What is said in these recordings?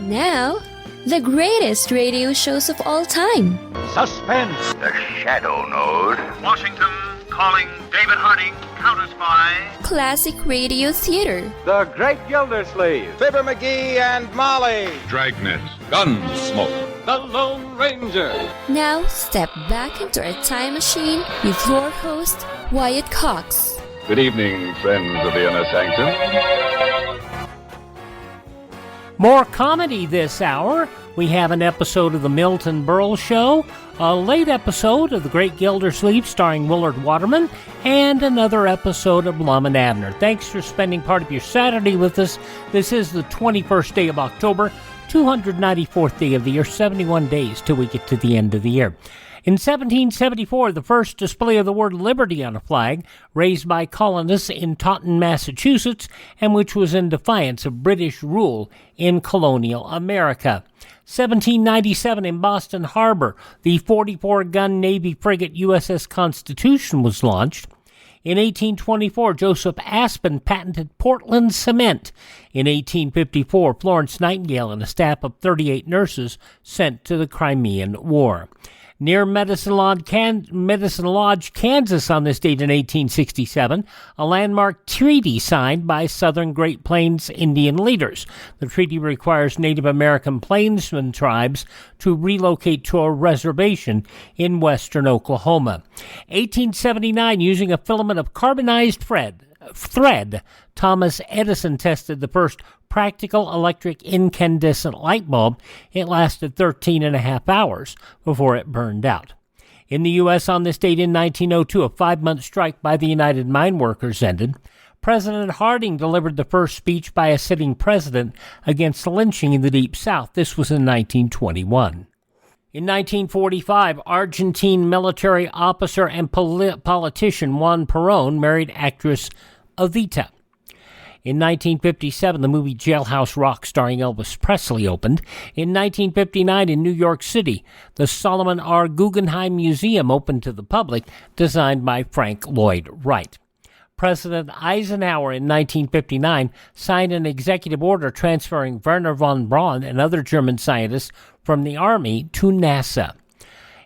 Now, the greatest radio shows of all time. Suspense. The Shadow Node. Washington calling David Harding, counter-spy. Classic radio theater. The Great Gildersleeve. Fibber McGee and Molly. Dragnet. Gunsmoke. The Lone Ranger. Now, step back into a time machine with your host, Wyatt Cox. Good evening, friends of the Inner Sanctum. More comedy this hour. We have an episode of the Milton Berle Show, a late episode of the Great Gildersleeve starring Willard Waterman, and another episode of Lum and Abner. Thanks for spending part of your Saturday with us. This is the 21st day of October, 294th day of the year, 71 days till we get to the end of the year. In 1774, the first display of the word liberty on a flag, raised by colonists in Taunton, Massachusetts, and which was in defiance of British rule in colonial America. 1797, in Boston Harbor, the 44-gun Navy frigate USS Constitution was launched. In 1824, Joseph Aspen patented Portland cement. In 1854, Florence Nightingale and a staff of 38 nurses sent to the Crimean War. Near Medicine Lodge, Kansas, on this date in 1867, a landmark treaty signed by Southern Great Plains Indian leaders. The treaty requires Native American plainsman tribes to relocate to a reservation in western Oklahoma. 1879, using a filament of carbonized thread, Thomas Edison tested the first practical electric incandescent light bulb. It lasted 13 and a half hours before it burned out. In the U.S. on this date in 1902, a 5-month strike by the United Mine Workers ended. President Harding delivered the first speech by a sitting president against lynching in the Deep South. This was in 1921. In 1945, Argentine military officer and politician Juan Perón married actress Evita. In 1957, the movie Jailhouse Rock starring Elvis Presley opened. In 1959, in New York City, the Solomon R. Guggenheim Museum opened to the public, designed by Frank Lloyd Wright. President Eisenhower in 1959 signed an executive order transferring Werner von Braun and other German scientists from the Army to NASA.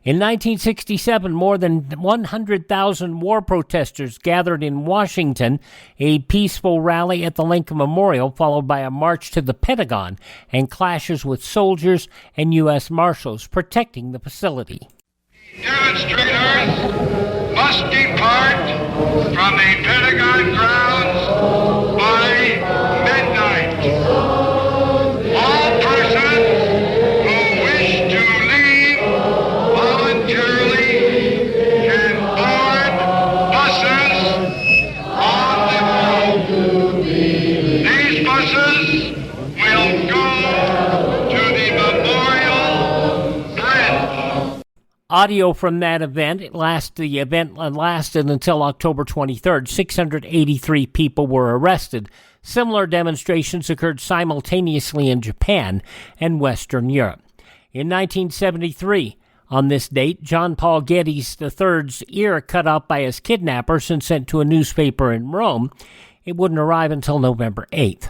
In 1967, more than 100,000 war protesters gathered in Washington, a peaceful rally at the Lincoln Memorial, followed by a march to the Pentagon and clashes with soldiers and U.S. Marshals protecting the facility. Demonstrators must depart from the Pentagon grounds by midnight. All persons who wish to leave voluntarily can board buses on the road. These buses will go to the Memorial Bridge. Audio from that event. The event lasted until October 23rd. 683 people were arrested. Similar demonstrations occurred simultaneously in Japan and Western Europe. In 1973, on this date, John Paul Getty III's ear cut off by his kidnappers and sent to a newspaper in Rome. It wouldn't arrive until November 8th.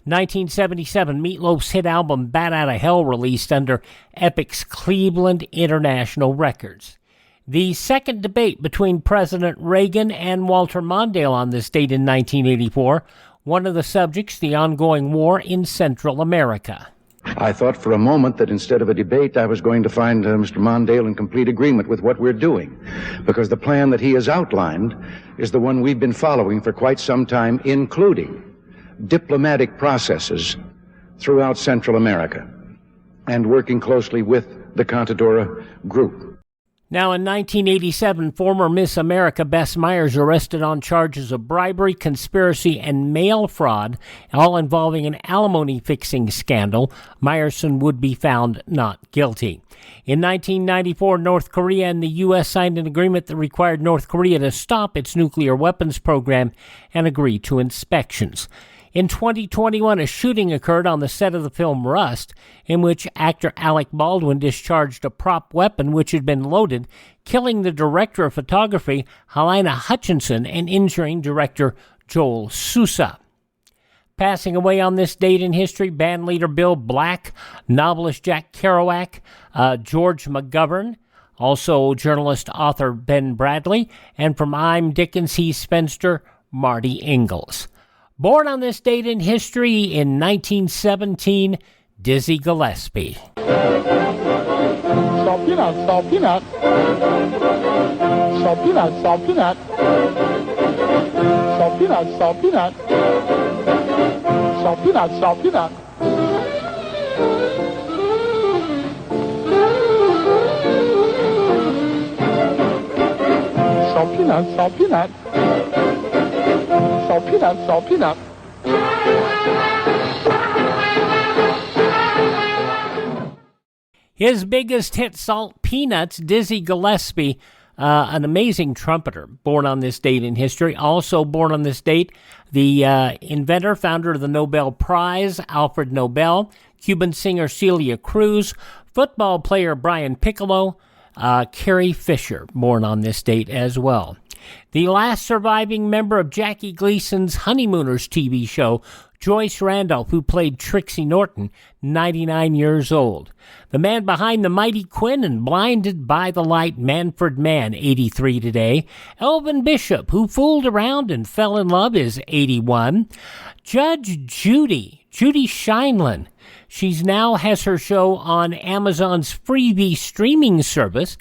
1977, Meatloaf's hit album Bat Outta Hell released under Epic's Cleveland International Records. The second debate between President Reagan and Walter Mondale on this date in 1984, one of the subjects, the ongoing war in Central America. I thought for a moment that instead of a debate, I was going to find Mr. Mondale in complete agreement with what we're doing, because the plan that he has outlined is the one we've been following for quite some time, including diplomatic processes throughout Central America and working closely with the Contadora group. Now, in 1987, former Miss America Bess Myers arrested on charges of bribery, conspiracy, and mail fraud, all involving an alimony fixing scandal. Meyerson would be found not guilty. In 1994, North Korea and the U.S. signed an agreement that required North Korea to stop its nuclear weapons program and agree to inspections. In 2021, a shooting occurred on the set of the film Rust, in which actor Alec Baldwin discharged a prop weapon which had been loaded, killing the director of photography, Helena Hutchinson, and injuring director Joel Sousa. Passing away on this date in history, bandleader Bill Black, novelist Jack Kerouac, George McGovern, also journalist author Ben Bradley, and from I'm Dickens, He's Spencer, Marty Ingalls. Born on this date in history in 1917, Dizzy Gillespie. Salt peanut, salt peanut. Salt peanut, salt peanut. Salt peanut, salt peanut. Salt peanut, salt peanut. Salt peanut, salt peanut. Salt peanut, salt peanut. His biggest hit, Salt Peanuts, Dizzy Gillespie, an amazing trumpeter, born on this date in history. Also born on this date, the inventor, founder of the Nobel Prize, Alfred Nobel, Cuban singer Celia Cruz, football player Brian Piccolo, Carrie Fisher, born on this date as well. The last surviving member of Jackie Gleason's Honeymooners TV show, Joyce Randolph, who played Trixie Norton, 99 years old. The man behind The Mighty Quinn and Blinded by the Light, Manfred Mann, 83 today. Elvin Bishop, who fooled around and fell in love, is 81. Judge Judy Shineland. She's now has her show on Amazon's freebie streaming service.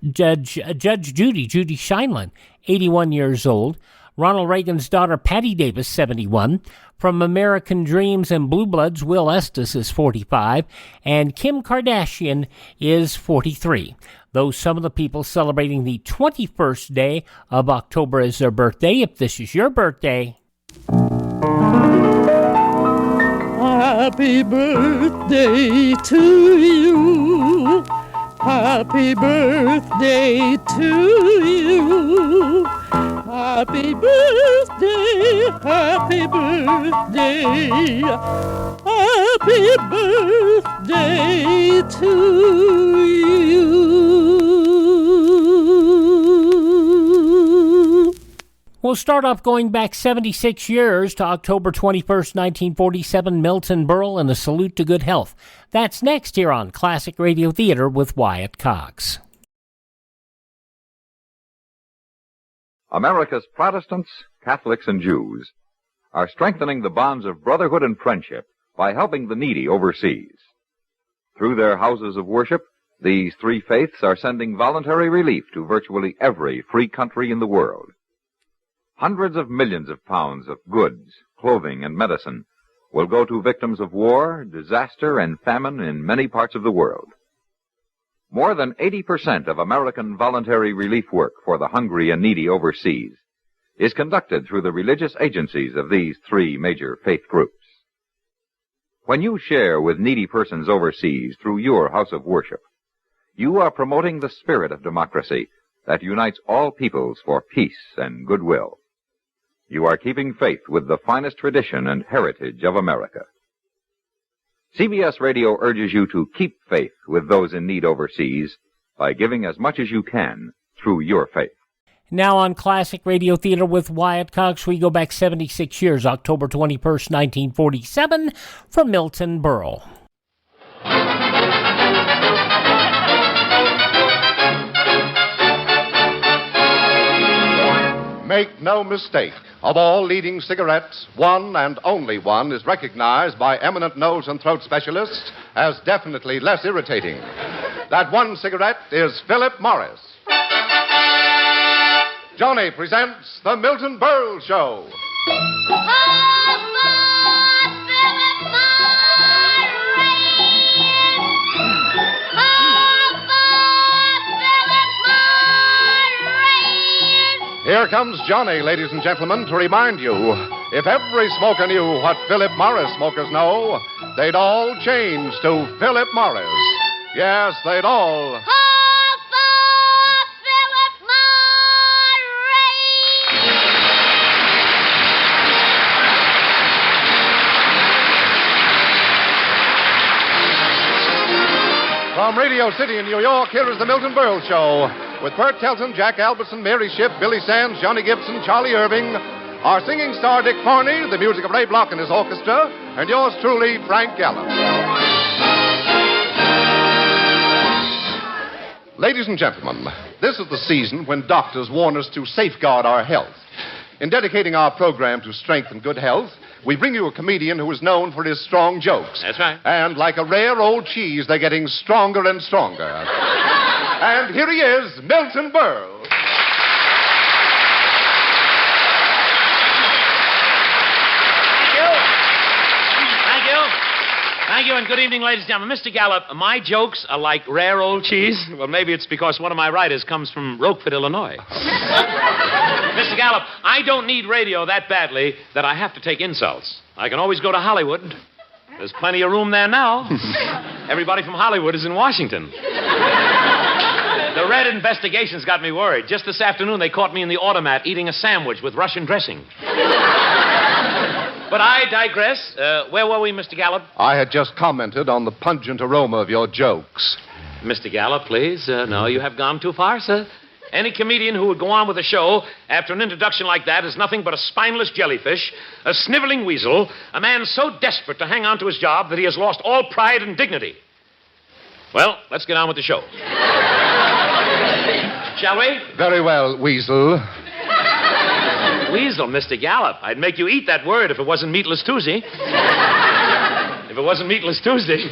Judge Judy Shineland, 81 years old. Ronald Reagan's daughter, Patty Davis, 71. From American Dreams and Blue Bloods, Will Estes is 45. And Kim Kardashian is 43. Those some of the people celebrating the 21st day of October as their birthday. If this is your birthday. Happy birthday to you. Happy birthday to you. Happy birthday, happy birthday. Happy birthday to you. We'll start off going back 76 years to October 21st, 1947, Milton Berle and a salute to good health. That's next here on Classic Radio Theater with Wyatt Cox. America's Protestants, Catholics, and Jews are strengthening the bonds of brotherhood and friendship by helping the needy overseas. Through their houses of worship, these three faiths are sending voluntary relief to virtually every free country in the world. Hundreds of millions of pounds of goods, clothing, and medicine will go to victims of war, disaster, and famine in many parts of the world. More than 80% of American voluntary relief work for the hungry and needy overseas is conducted through the religious agencies of these three major faith groups. When you share with needy persons overseas through your house of worship, you are promoting the spirit of democracy that unites all peoples for peace and goodwill. You are keeping faith with the finest tradition and heritage of America. CBS Radio urges you to keep faith with those in need overseas by giving as much as you can through your faith. Now on Classic Radio Theater with Wyatt Cox, we go back 76 years, October 21st, 1947, from Milton Berle. Make no mistake, of all leading cigarettes, one and only one is recognized by eminent nose and throat specialists as definitely less irritating. That one cigarette is Philip Morris. Johnny presents The Milton Berle Show. Here comes Johnny, ladies and gentlemen, to remind you, if every smoker knew what Philip Morris smokers know, they'd all change to Philip Morris. Yes, they'd all... Philip Morris! From Radio City in New York, here is The Milton Berle Show. With Bert Telton, Jack Albertson, Mary Shipp, Billy Sands, Johnny Gibson, Charlie Irving, Our singing star, Dick Forney, the music of Ray Block and his orchestra, and yours truly, Frank Gallup. Ladies and gentlemen, this is the season when doctors warn us to safeguard our health. In dedicating our program to strength and good health, we bring you a comedian who is known for his strong jokes. That's right. And like a rare old cheese, they're getting stronger and stronger. And here he is, Milton Berle. Thank you, and good evening, ladies and gentlemen. Mr. Gallup, my jokes are like rare old cheese. Well, maybe it's because one of my writers comes from Roquefort, Illinois. Mr. Gallup, I don't need radio that badly that I have to take insults. I can always go to Hollywood. There's plenty of room there now. Everybody from Hollywood is in Washington. The Red investigation's got me worried. Just this afternoon, they caught me in the automat eating a sandwich with Russian dressing. But I digress. Where were we, Mr. Gallup? I had just commented on the pungent aroma of your jokes. Mr. Gallup, please. No, you have gone too far, sir. Any comedian who would go on with a show after an introduction like that is nothing but a spineless jellyfish, a sniveling weasel, a man so desperate to hang on to his job that he has lost all pride and dignity. Well, let's get on with the show. Shall we? Very well, Weasel. Weasel, Mr. Gallup. I'd make you eat that word if it wasn't Meatless Tuesday. If it wasn't Meatless Tuesday.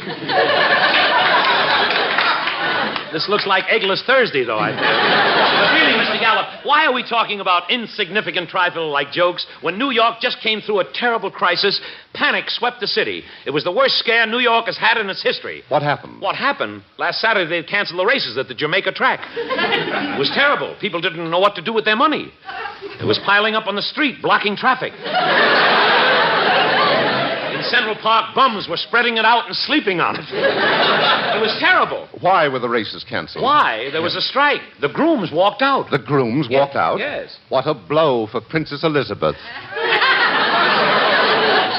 This looks like Eggless Thursday, though, I think. But really, Mr. Gallup, why are we talking about insignificant trifle-like jokes when New York just came through a terrible crisis? Panic swept the city. It was the worst scare New York has had in its history. What happened? What happened? Last Saturday, they canceled the races at the Jamaica track. It was terrible. People didn't know what to do with their money. It was piling up on the street, blocking traffic. In Central Park, bums were spreading it out and sleeping on it. It was terrible. Why were the races canceled? Why? There was a strike. The grooms walked out. The grooms walked out? Yes. What a blow for Princess Elizabeth.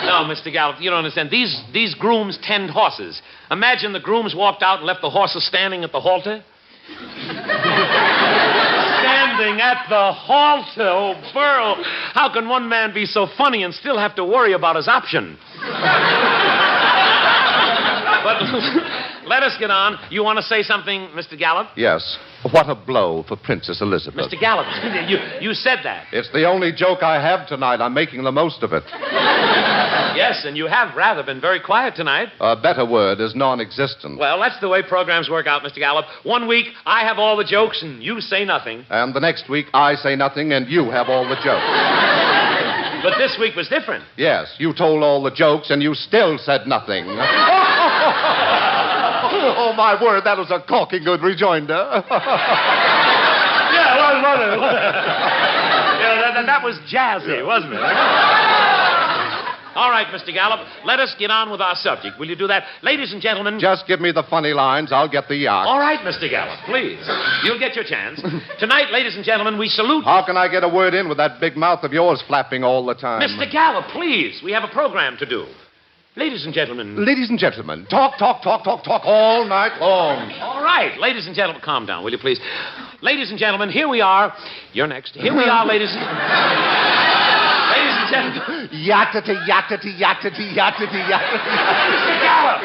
No, Mr. Gallup, you don't understand. These grooms tend horses. Imagine the grooms walked out and left the horses standing at the halter. Standing at the halter. Oh, Burl, how can one man be so funny and still have to worry about his option? But let us get on. You want to say something, Mr. Gallup? Yes. What a blow for Princess Elizabeth. Mr. Gallup, you said that. It's the only joke I have tonight. I'm making the most of it. Yes, and you have rather been very quiet tonight. A better word is non-existent. Well, that's the way programs work out, Mr. Gallup. One week, I have all the jokes and you say nothing. And the next week, I say nothing and you have all the jokes. But this week was different. Yes, you told all the jokes and you still said nothing. Oh, my word, that was a corking good rejoinder. Yeah, wasn't it? Yeah, that was jazzy, wasn't it? All right, Mr. Gallup, let us get on with our subject. Will you do that? Ladies and gentlemen... Just give me the funny lines. I'll get the yacht. All right, Mr. Gallup, please. You'll get your chance. Tonight, ladies and gentlemen, we salute... How can I get a word in with that big mouth of yours flapping all the time? Mr. Gallup, please. We have a program to do. Ladies and gentlemen... Ladies and gentlemen, talk all night long. All right. Ladies and gentlemen, calm down, will you please? Ladies and gentlemen, here we are. You're next. Here we are, ladies and... Ladies and gentlemen... Yattity. Mr. Gallup!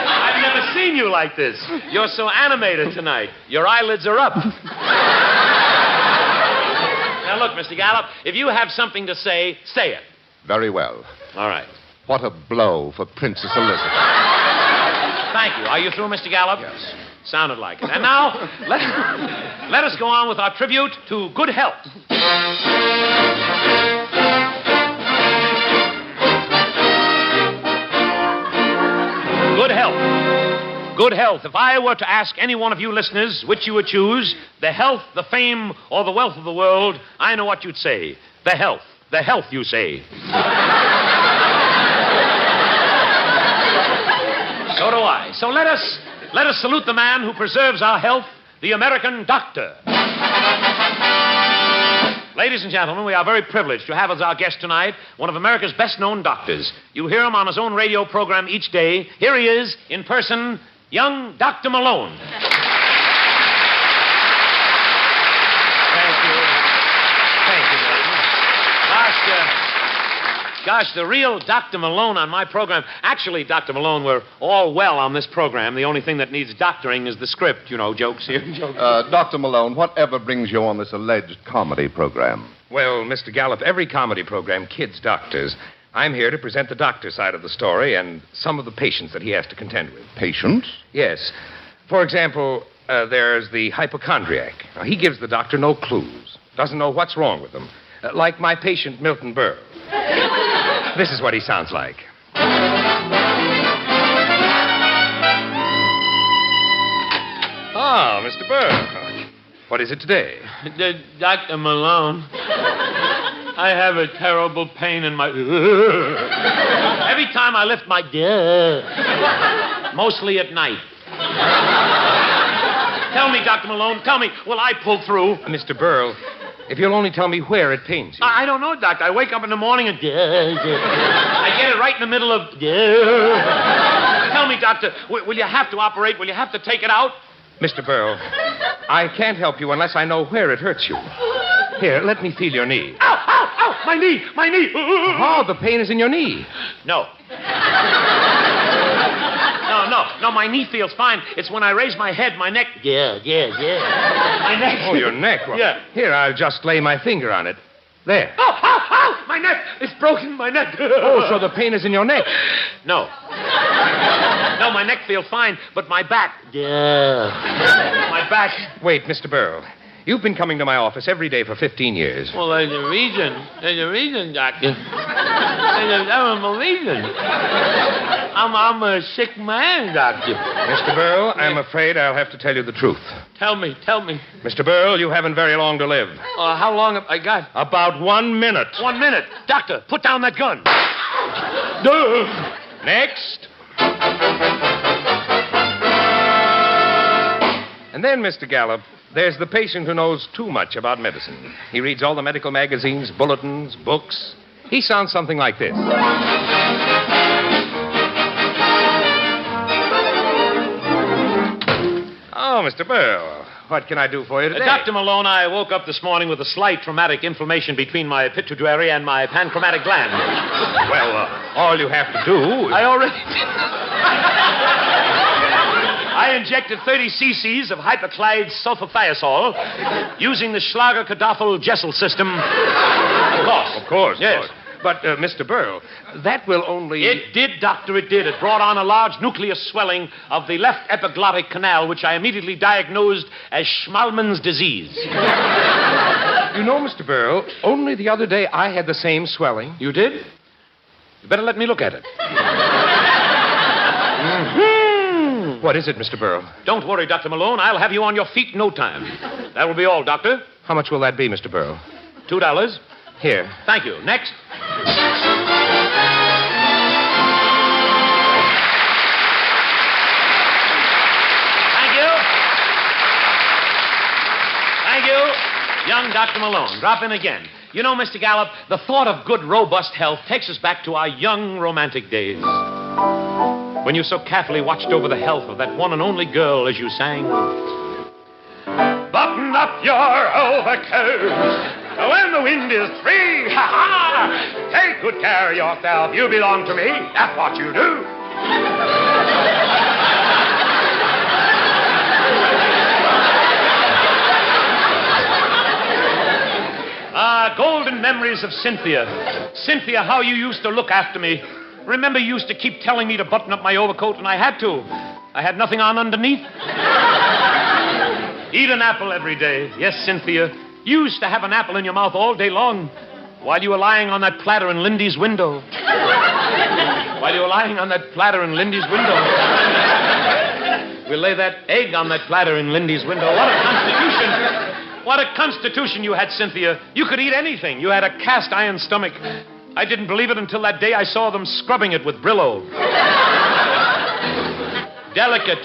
I've never seen you like this. You're so animated tonight. Your eyelids are up. Now, look, Mr. Gallup, if you have something to say, say it. Very well. All right. What a blow for Princess Elizabeth. Thank you. Are you through, Mr. Gallup? Yes. Sounded like it. And now, let us go on with our tribute to good health. Good health. Good health. If I were to ask any one of you listeners which you would choose, the health, the fame, or the wealth of the world, I know what you'd say. The health. The health, you say. So do I. So let us salute the man who preserves our health, the American doctor. Ladies and gentlemen, we are very privileged to have as our guest tonight one of America's best-known doctors. You hear him on his own radio program each day. Here he is, in person, young Dr. Malone. Thank you. Gosh, the real Dr. Malone on my program. Actually, Dr. Malone, we're all well on this program. The only thing that needs doctoring is the script. You know, jokes here, jokes. Dr. Malone, whatever brings you on this alleged comedy program? Well, Mr. Gallup, every comedy program kids doctors. I'm here to present the doctor side of the story and some of the patients that he has to contend with. Patients? Yes. For example, there's the hypochondriac. Now, he gives the doctor no clues. Doesn't know what's wrong with them. Like my patient, Milton Berle. This is what he sounds like. Ah, Mr. Berle. What is it today? Dr. Malone, I have a terrible pain in my... Every time I lift my... Mostly at night. Tell me, Dr. Malone, tell me, will I pull through? Mr. Berle, if you'll only tell me where it pains you. I don't know, Doctor. I wake up in the morning and... I get it right in the middle of... Tell me, Doctor, will you have to operate? Will you have to take it out? Mr. Berle, I can't help you unless I know where it hurts you. Here, let me feel your knee. Ow, ow, ow! My knee! My knee! Oh, the pain is in your knee. No. No, my knee feels fine. It's when I raise my head, my neck... Yeah. My neck... Oh, your neck? Well, yeah. Here, I'll just lay my finger on it. There. Ow! My neck! It's broken, my neck. Oh, so the pain is in your neck? No. No, my neck feels fine, but my back... Yeah. My back... Wait, Mr. Berle. You've been coming to my office every day for 15 years. Well, there's a reason. Doctor. There's a reason. I'm a sick man, Doctor. Mr. Berle, I'm afraid I'll have to tell you the truth. Tell me. Mr. Berle, you haven't very long to live. How long have I got? About 1 minute. 1 minute. Doctor, put down that gun. Next. And then, Mr. Gallup, there's the patient who knows too much about medicine. He reads all the medical magazines, bulletins, books. He sounds something like this. Oh, Mr. Berle, what can I do for you today? Dr. Malone, I woke up this morning with a slight traumatic inflammation between my pituitary and my pancreatic gland. Well, all you have to do... I already did. I injected 30 cc's of hyperchlide sulfothiazole using the Schlager-Kartoffel-Jessel system. Of course. Yes. But, Mr. Berle, that will only... It did, Doctor, it did. It brought on a large nucleus swelling of the left epiglottic canal, which I immediately diagnosed as Schmalman's disease. You know, Mr. Berle, only the other day I had the same swelling. You did? You better let me look at it. What is it, Mr. Berle? Don't worry, Dr. Malone. I'll have you on your feet in no time. That will be all, Doctor. How much will that be, Mr. Berle? $2. Here. Thank you. Next. Thank you. Young Dr. Malone. Drop in again. You know, Mr. Gallup, the thought of good, robust health takes us back to our young, romantic days. When you so carefully watched over the health of that one and only girl as you sang... Button up your overcoat. When the wind is free, ha-ha! Take good care of yourself. You belong to me. That's what you do. Golden memories of Cynthia. Cynthia, how you used to look after me. Remember you used to keep telling me to button up my overcoat, and I had to. I had nothing on underneath. Eat an apple every day. Yes, Cynthia. You used to have an apple in your mouth all day long while you were lying on that platter in Lindy's window. While you were lying on that platter in Lindy's window. We'll lay that egg on that platter in Lindy's window. What a constitution. What a constitution you had, Cynthia. You could eat anything. You had a cast iron stomach. I didn't believe it until that day I saw them scrubbing it with Brillo. Delicate,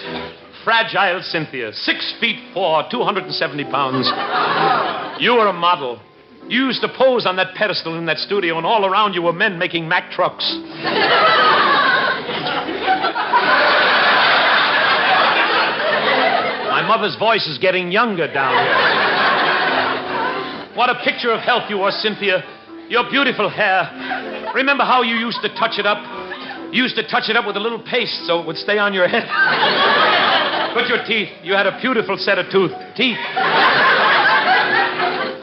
fragile Cynthia. 6'4", 270 pounds. You were a model. You used to pose on that pedestal in that studio, and all around you were men making Mack trucks. My mother's voice is getting younger down here. What a picture of health you were, Cynthia. Your beautiful hair. Remember how you used to touch it up? You used to touch it up with a little paste so it would stay on your head. But your teeth. You had a beautiful set of teeth.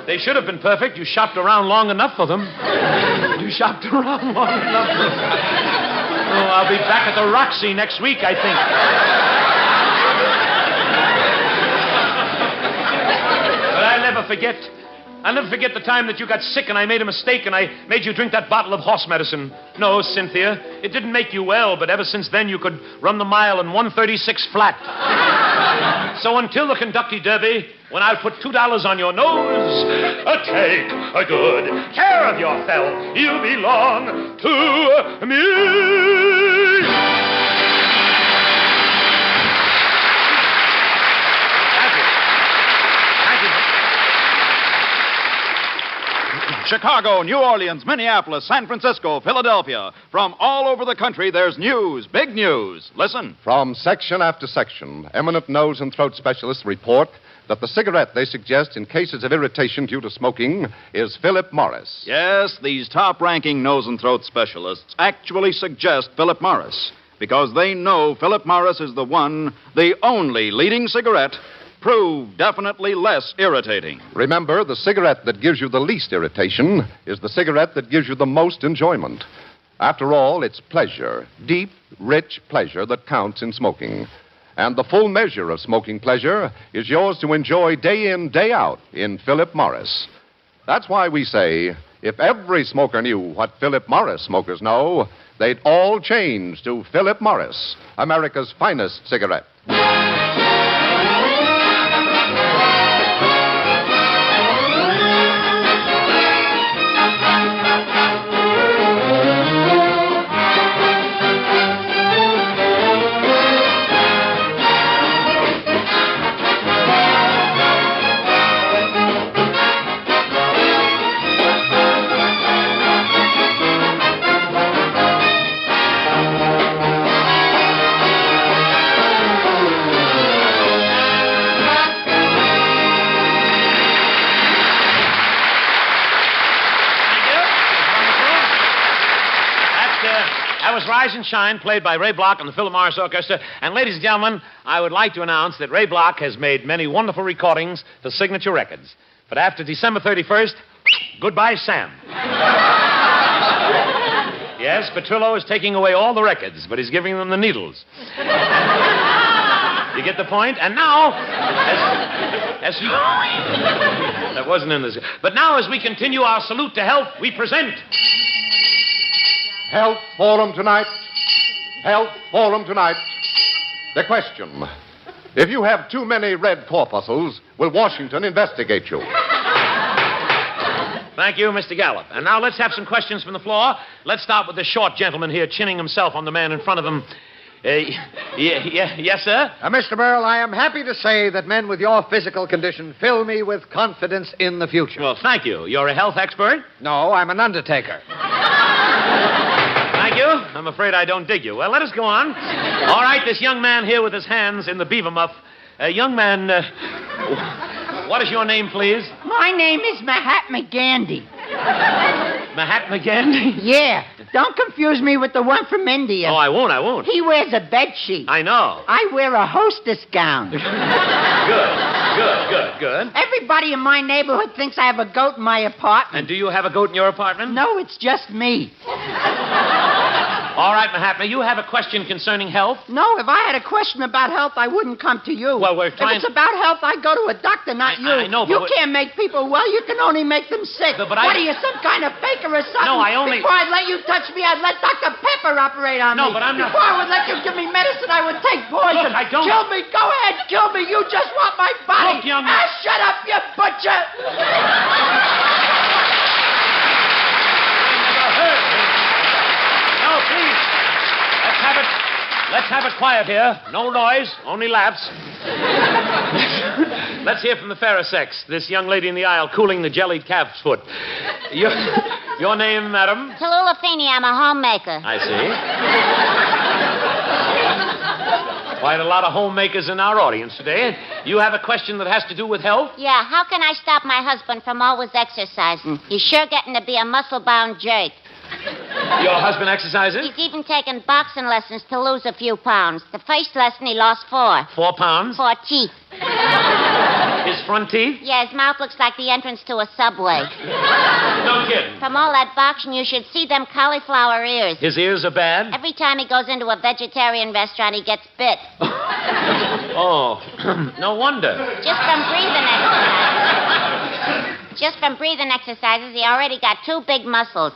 They should have been perfect. You shopped around long enough for them. You shopped around long enough for them. Oh, I'll be back at the Roxy next week, I think. But I'll never forget the time that you got sick and I made a mistake and I made you drink that bottle of horse medicine. No, Cynthia, it didn't make you well, but ever since then you could run the mile in 136 flat. So until the Kentucky Derby, when I'll put $2 on your nose, take a good care of yourself. You belong to me. Chicago, New Orleans, Minneapolis, San Francisco, Philadelphia. From all over the country, there's news, big news. Listen. From section after section, eminent nose and throat specialists report that the cigarette they suggest in cases of irritation due to smoking is Philip Morris. Yes, these top-ranking nose and throat specialists actually suggest Philip Morris because they know Philip Morris is the one, the only leading cigarette proved definitely less irritating. Remember, the cigarette that gives you the least irritation is the cigarette that gives you the most enjoyment. After all, it's pleasure, deep, rich pleasure that counts in smoking. And the full measure of smoking pleasure is yours to enjoy day in, day out in Philip Morris. That's why we say, if every smoker knew what Philip Morris smokers know, they'd all change to Philip Morris, America's finest cigarette. Rise and Shine, played by Ray Bloch and the Philip Morris Orchestra. And ladies and gentlemen, I would like to announce that Ray Bloch has made many wonderful recordings for Signature Records. But after December 31st, goodbye, Sam. Yes, Petrillo is taking away all the records, but he's giving them the needles. You get the point? And now, that wasn't in this. But now, as we continue our salute to health, we present... Health Forum tonight. Health Forum tonight. The question. If you have too many red corpuscles, will Washington investigate you? Thank you, Mr. Gallup. And now let's have some questions from the floor. Let's start with the short gentleman here, chinning himself on the man in front of him. Yes, sir? Mr. Berle, I am happy to say that men with your physical condition fill me with confidence in the future. Well, thank you. You're a health expert? No, I'm an undertaker. Thank you. I'm afraid I don't dig you. Well, let us go on. All right, this young man here with his hands in the beaver muff. Young man, what is your name, please? My name is Mahatma Gandhi. Mahatma Gandhi? Yeah. Don't confuse me with the one from India. Oh, I won't. He wears a bed sheet. I know. I wear a hostess gown. Good. Everybody in my neighborhood thinks I have a goat in my apartment. And do you have a goat in your apartment? No, it's just me. All right, Mahatma, you have a question concerning health? No, if I had a question about health, I wouldn't come to you. Well, we're trying... If it's about health, I go to a doctor, not you. I know, but... You can't make people well. You can only make them sick. But what are you, some kind of faker or something? No, I only... Before I'd let you touch me, I'd let Dr. Pepper operate on me. No, but I'm not... Before I would let you give me medicine, I would take poison. Look, I don't... Kill me. Go ahead, kill me. You just want my body. Look, young... shut up, you butcher. No, please. Let's have it quiet here. No noise, only laughs. Let's hear from the fairer sex. This young lady in the aisle cooling the jellied calf's foot. Your name, madam? Tallulah Feeney. I'm a homemaker. I see. Quite a lot of homemakers in our audience today. You have a question that has to do with health? Yeah, how can I stop my husband from always exercising? He's sure getting to be a muscle-bound jerk. Your husband exercises? He's even taken boxing lessons to lose a few pounds. The first lesson, he lost 4. 4 pounds? 4 teeth. His front teeth? Yeah, his mouth looks like the entrance to a subway. No kidding. From all that boxing, you should see them cauliflower ears. His ears are bad? Every time he goes into a vegetarian restaurant, he gets bit. Oh, no wonder. Just from breathing exercises, he already got 2 big muscles.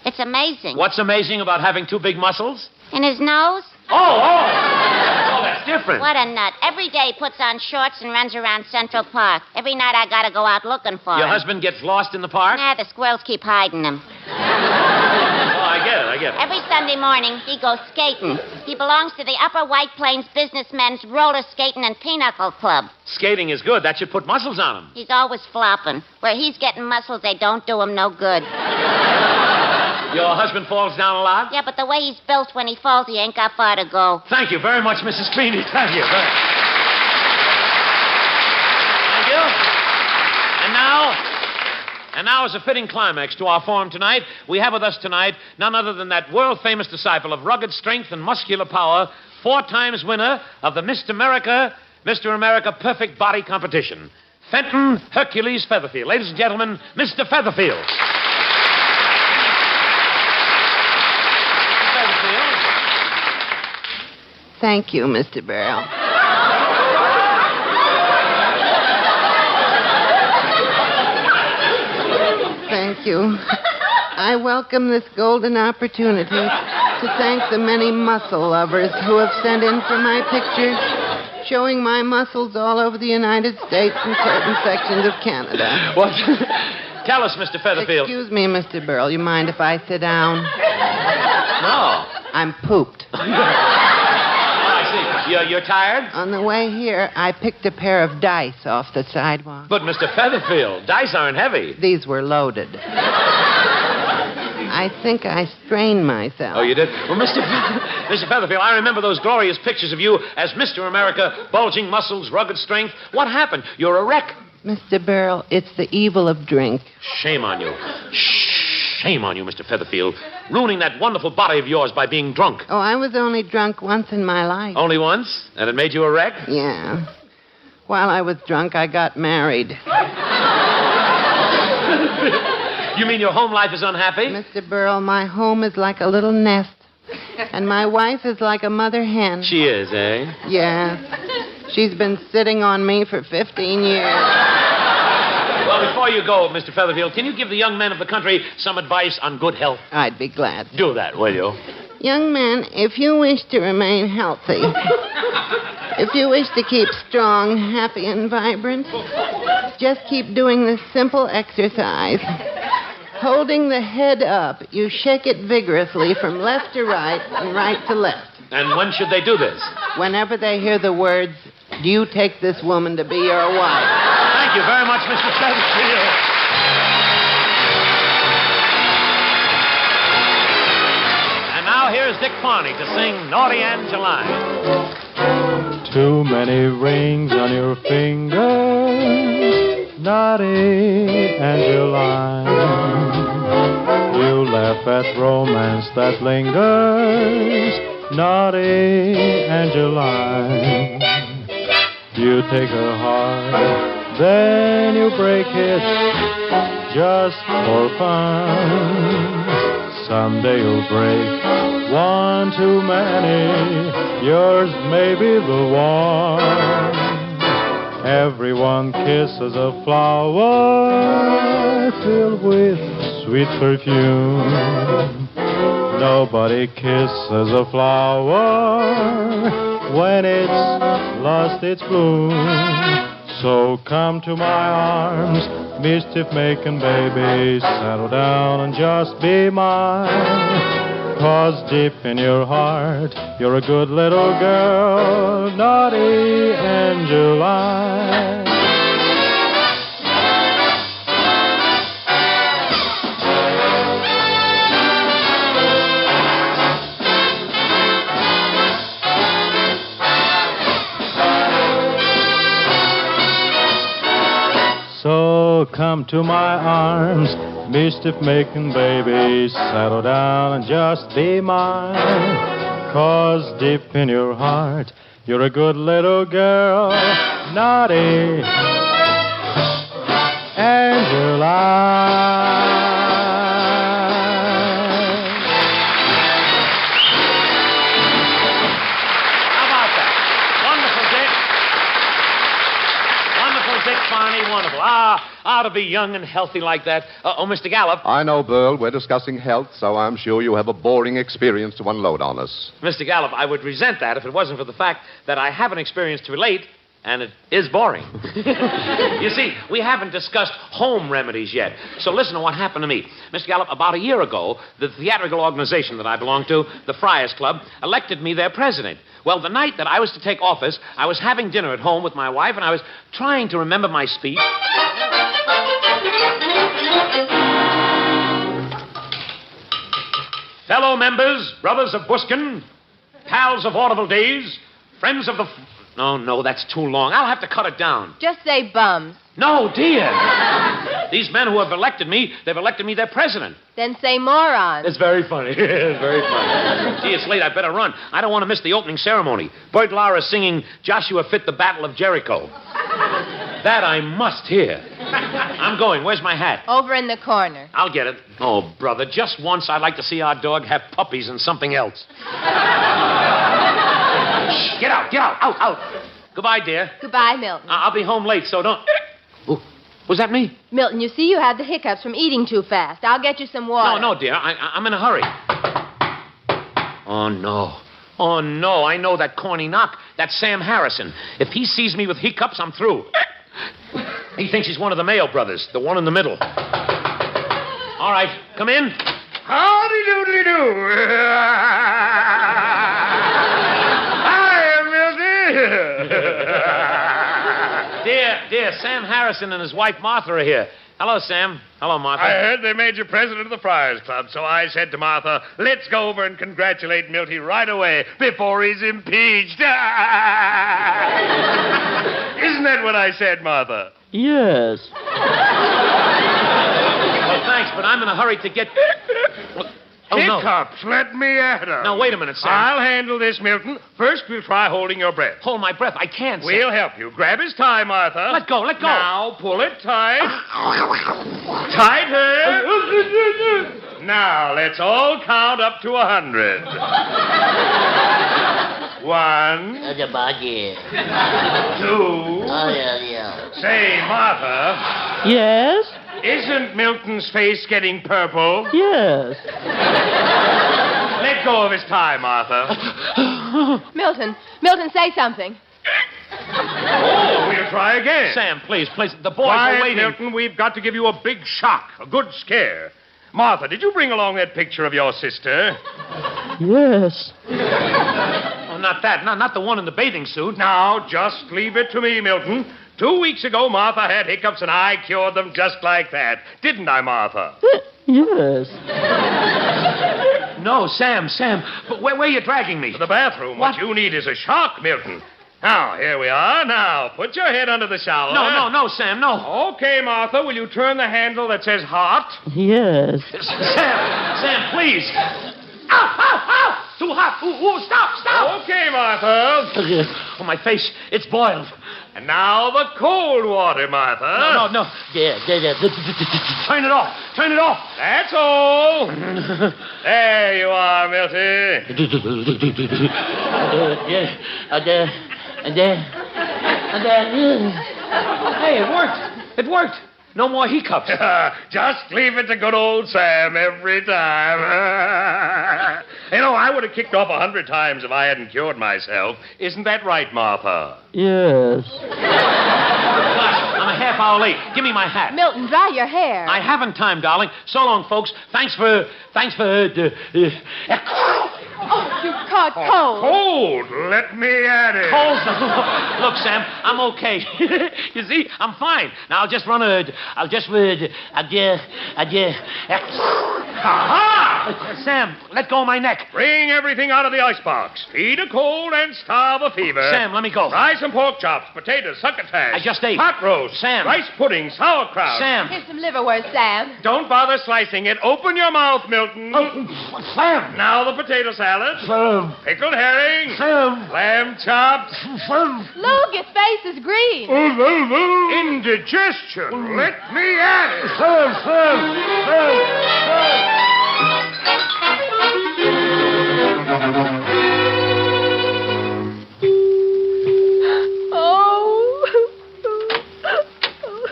It's amazing. What's amazing about having 2 big muscles? In his nose? Oh, that's different. What a nut. Every day he puts on shorts and runs around Central Park. Every night I gotta go out looking for Your him. husband gets lost in the park? Nah, the squirrels keep hiding him. Oh, I get it. Every Sunday morning, he goes skating. He belongs to the Upper White Plains Businessmen's Roller Skating and Pinochle Club. Skating is good. That should put muscles on him. He's always flopping. Where he's getting muscles, they don't do him no good. Your husband falls down a lot? Yeah, but the way he's built, when he falls, he ain't got far to go. Thank you very much, Mrs. Cleany. Thank you. Thank you. And now, as a fitting climax to our forum tonight, we have with us tonight none other than that world-famous disciple of rugged strength and muscular power, 4 times winner of the Mr. America Perfect Body Competition, Fenton Hercules Featherfield. Ladies and gentlemen, Mr. Featherfield. Thank you, Mr. Berle. Thank you. I welcome this golden opportunity to thank the many muscle lovers who have sent in for my picture, showing my muscles all over the United States and certain sections of Canada. What? Tell us, Mr. Featherfield. Excuse me, Mr. Berle. You mind if I sit down? No. I'm pooped. You're tired? On the way here, I picked a pair of dice off the sidewalk. But, Mr. Featherfield, dice aren't heavy. These were loaded. I think I strained myself. Oh, you did? Well, Mr. Featherfield, I remember those glorious pictures of you as Mr. America, bulging muscles, rugged strength. What happened? You're a wreck. Mr. Berle, it's the evil of drink. Shame on you. Shame on you, Mr. Featherfield. Ruining that wonderful body of yours by being drunk. Oh, I was only drunk once in my life. Only once? And it made you a wreck? Yeah. While I was drunk, I got married. You mean your home life is unhappy? Mr. Berle, my home is like a little nest. And my wife is like a mother hen. She is, eh? Yeah. She's been sitting on me for 15 years. Well, before you go, Mr. Featherfield, can you give the young men of the country some advice on good health? I'd be glad. Do that, will you? Young men, if you wish to remain healthy, if you wish to keep strong, happy, and vibrant, just keep doing this simple exercise. Holding the head up, you shake it vigorously from left to right and right to left. And when should they do this? Whenever they hear the words, "Do you take this woman to be your wife?" Thank you very much, Mr. Featherfield. And now here's Dick Farney to sing Naughty Angeline. Too many rings on your fingers, naughty Angeline. You laugh at romance that lingers, naughty Angeline. You take her heart, then you break it just for fun. Someday you'll break one too many, yours may be the one. Everyone kisses a flower filled with sweet perfume. Nobody kisses a flower when it's lost its bloom. So come to my arms, mischief-making baby, settle down and just be mine. 'Cause deep in your heart, you're a good little girl, naughty Angeline. So come to my arms, mischief-making baby. Settle down and just be mine. 'Cause deep in your heart, you're a good little girl, naughty, and you're lying. Dick Barney, wonderful. To be young and healthy like that. Mr. Gallup. I know, Burl. We're discussing health, so I'm sure you have a boring experience to unload on us. Mr. Gallup, I would resent that if it wasn't for the fact that I have an experience to relate, and it is boring. You see, we haven't discussed home remedies yet. So listen to what happened to me. Mr. Gallup, about a year ago, the theatrical organization that I belong to, the Friars Club, elected me their president. Well, the night that I was to take office, I was having dinner at home with my wife, and I was trying to remember my speech. Fellow members, brothers of Buskin, pals of audible days, friends of the... No, that's too long. I'll have to cut it down. Just say bums. No, dear. These men who have elected me, they've elected me their president. Then say morons. It's very funny. It's very funny. Gee, it's late. I better run. I don't want to miss the opening ceremony. Bert Lara singing Joshua Fit the Battle of Jericho. That I must hear. I'm going. Where's my hat? Over in the corner. I'll get it. Oh, brother, just once I'd like to see our dog have puppies and something else. Shh, get out. Out. Goodbye, dear. Goodbye, Milton. I'll be home late, so don't... Ooh, was that me? Milton, you see you had the hiccups from eating too fast. I'll get you some water. No, dear. I'm in a hurry. Oh, no. I know that corny knock. That's Sam Harrison. If he sees me with hiccups, I'm through. He thinks he's one of the Mayo brothers, the one in the middle. All right, come in. Howdy doodly doo. Hi, Milty. Dear, Sam Harrison and his wife Martha are here. Hello, Sam. Hello, Martha. I heard they made you president of the Friars Club, so I said to Martha, let's go over and congratulate Milty right away before he's impeached. Isn't that what I said, Martha? Yes. Well, thanks, but I'm in a hurry to get... Oh, hiccups, let me at 'em. Now, wait a minute, Sam. I'll handle this, Milton. First, we'll try holding your breath. Hold my breath. I can't, Sam. We'll help you. Grab his tie, Martha. Let go. Now, pull it tight. Tighter. Now, let's all count up to 100. 1. 2. Say, Martha. Yes? Isn't Milton's face getting purple? Yes. Let go of his tie, Martha. Milton, say something. Oh, we'll try again. Sam, please. The boys Quiet, are waiting. Milton, we've got to give you a big shock, a good scare. Martha, did you bring along that picture of your sister? Yes. Oh, not that. Not the one in the bathing suit. Now, just leave it to me, Milton. 2 weeks ago, Martha had hiccups, and I cured them just like that. Didn't I, Martha? Yes. No, Sam. But where are you dragging me? To the bathroom. What you need is a shock, Milton. Now, here we are. Now, put your head under the shower. No, Sam, no. Okay, Martha, will you turn the handle that says hot? Yes. Sam, please. Ow! Too hot. Ooh, stop. Okay, Martha. Oh, my face, it's boiled. And now the cold water, Martha. No. Yeah. Turn it off. That's all. There you are, Milty. Hey, it worked. No more hiccups. Just leave it to good old Sam every time. I would have kicked off 100 times if I hadn't cured myself. Isn't that right, Martha? Yes. Gosh, I'm a half hour late. Give me my hat. Milton, dry your hair. I haven't time, darling. So long, folks. Thanks for... Oh, you caught cold. Cold. Let me at it. Cold? Look, Sam, I'm okay. You see, I'm fine. Now I'll just Sam, let go of my neck. Bring everything out of the icebox. Feed a cold and starve a fever. Sam, let me go. Fry some pork chops, potatoes, succotash. I just ate. Pot roast. Sam. Rice pudding, sauerkraut. Sam. Here's some liverwurst, Sam. Don't bother slicing it. Open your mouth, Milton. Sam. Now the potato salad. Sam. Pickled herring. Sam. Lamb chops. Look, his face is green. Indigestion. Let me at it.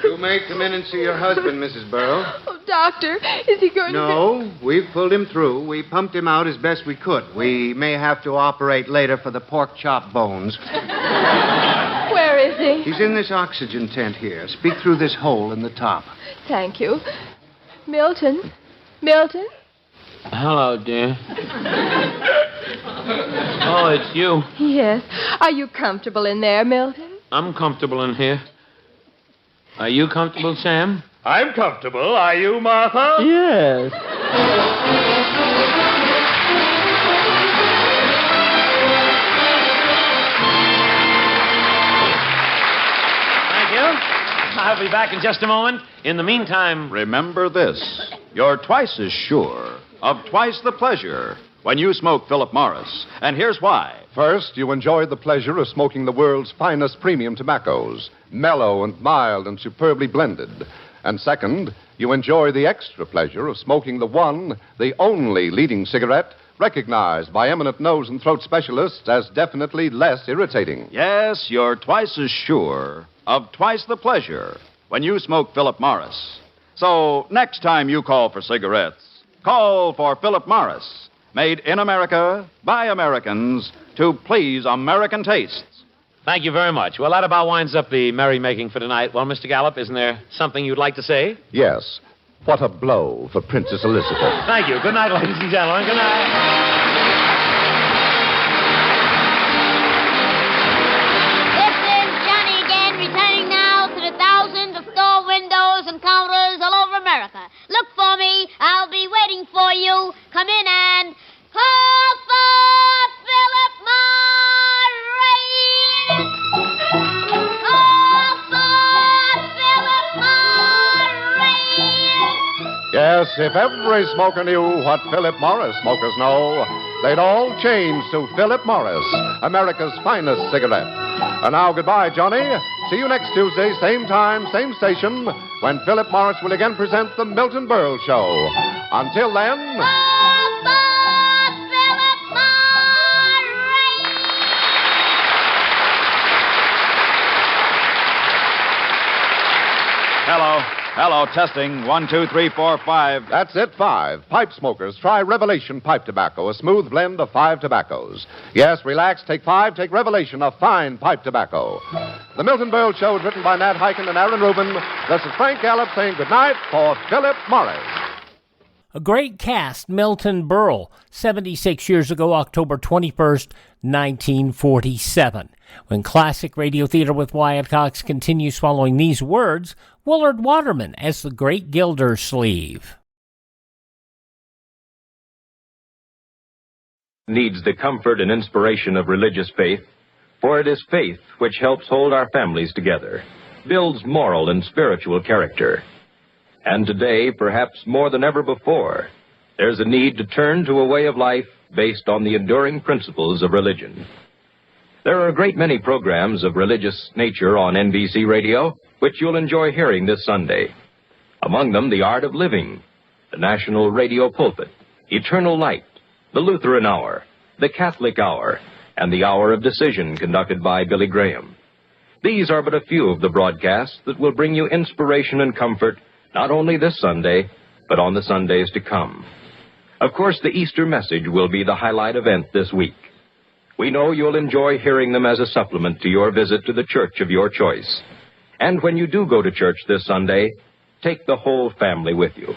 You may come in and see your husband, Mrs. Burrow. Oh, doctor, is he going to... No, we've pulled him through. We pumped him out as best we could. We may have to operate later for the pork chop bones. Where is he? He's in this oxygen tent here. Speak through this hole in the top. Thank you. Milton? Milton? Hello, dear. Oh, it's you. Yes. Are you comfortable in there, Milton? I'm comfortable in here. Are you comfortable, Sam? I'm comfortable. Are you, Martha? Yes. Thank you. I'll be back in just a moment. In the meantime... Remember this. You're twice as sure of twice the pleasure when you smoke Philip Morris. And here's why. First, you enjoy the pleasure of smoking the world's finest premium tobaccos, mellow and mild and superbly blended. And second, you enjoy the extra pleasure of smoking the one, the only leading cigarette recognized by eminent nose and throat specialists as definitely less irritating. Yes, you're twice as sure of twice the pleasure when you smoke Philip Morris. So next time you call for cigarettes, call for Philip Morris, made in America by Americans to please American tastes. Thank you very much. Well, that about winds up the merrymaking for tonight. Well, Mr. Gallup, isn't there something you'd like to say? Yes. What a blow for Princess Elizabeth. Thank you. Good night, ladies and gentlemen. Good night. This is Johnny again, returning now to the thousands of store windows and counters all over America. Look for me. I'll be waiting for you. Come in and call for Philip Morris. Call for Philip Morris. Yes, if every smoker knew what Philip Morris smokers know, they'd all change to Philip Morris, America's finest cigarette. And now, goodbye, Johnny. See you next Tuesday, same time, same station, when Philip Morris will again present the Milton Berle Show. Until then... Hello, testing. 1, 2, 3, 4, 5. That's it, 5. Pipe smokers, try Revelation Pipe Tobacco, a smooth blend of 5 tobaccos. Yes, relax, take 5, take Revelation, a fine pipe tobacco. The Milton Berle Show is written by Nat Hiken and Aaron Rubin. This is Frank Gallup saying goodnight for Philip Morris. A great cast, Milton Berle, 76 years ago, October 21st, 1947. When classic radio theater with Wyatt Cox continues following these words, Willard Waterman as the Great Gildersleeve. Needs the comfort and inspiration of religious faith, for it is faith which helps hold our families together, builds moral and spiritual character. And today, perhaps more than ever before, there's a need to turn to a way of life based on the enduring principles of religion. There are a great many programs of religious nature on NBC Radio, which you'll enjoy hearing this Sunday. Among them, The Art of Living, the National Radio Pulpit, Eternal Light, the Lutheran Hour, the Catholic Hour, and the Hour of Decision conducted by Billy Graham. These are but a few of the broadcasts that will bring you inspiration and comfort not only this Sunday, but on the Sundays to come. Of course, the Easter message will be the highlight event this week. We know you'll enjoy hearing them as a supplement to your visit to the church of your choice. And when you do go to church this Sunday, take the whole family with you.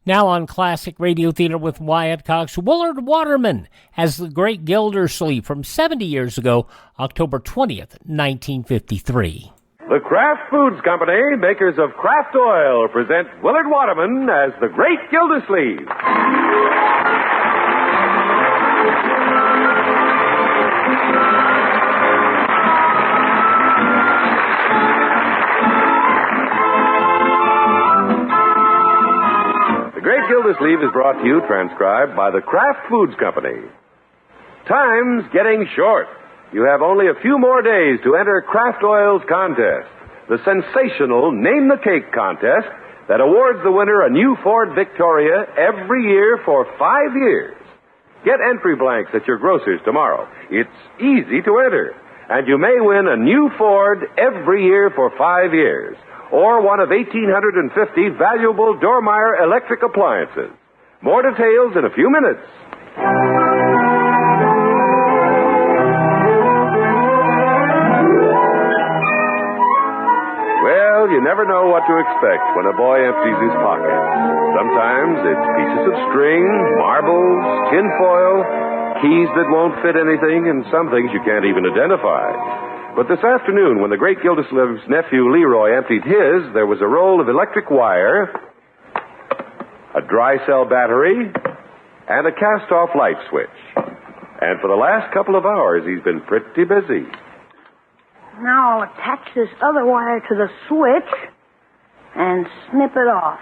Now on Classic Radio Theater with Wyatt Cox, Willard Waterman as the Great Gildersleeve from 70 years ago, October 20th, 1953. The Kraft Foods Company, makers of Kraft Oil, present Willard Waterman as the Great Gildersleeve. The Great Gildersleeve is brought to you, transcribed by the Kraft Foods Company. Time's getting short. You have only a few more days to enter Kraft Oil's contest, the sensational Name the Cake contest that awards the winner a new Ford Victoria every year for 5 years. Get entry blanks at your grocer's tomorrow. It's easy to enter, and you may win a new Ford every year for 5 years, or one of 1,850 valuable Dormeyer electric appliances. More details in a few minutes. Well, you never know what to expect when a boy empties his pockets. Sometimes it's pieces of string, marbles, tinfoil, keys that won't fit anything, and some things you can't even identify. But this afternoon, when the Great Gildersleeve's nephew Leroy emptied his, there was a roll of electric wire, a dry cell battery, and a cast-off light switch. And for the last couple of hours, he's been pretty busy. Now I'll attach this other wire to the switch and snip it off.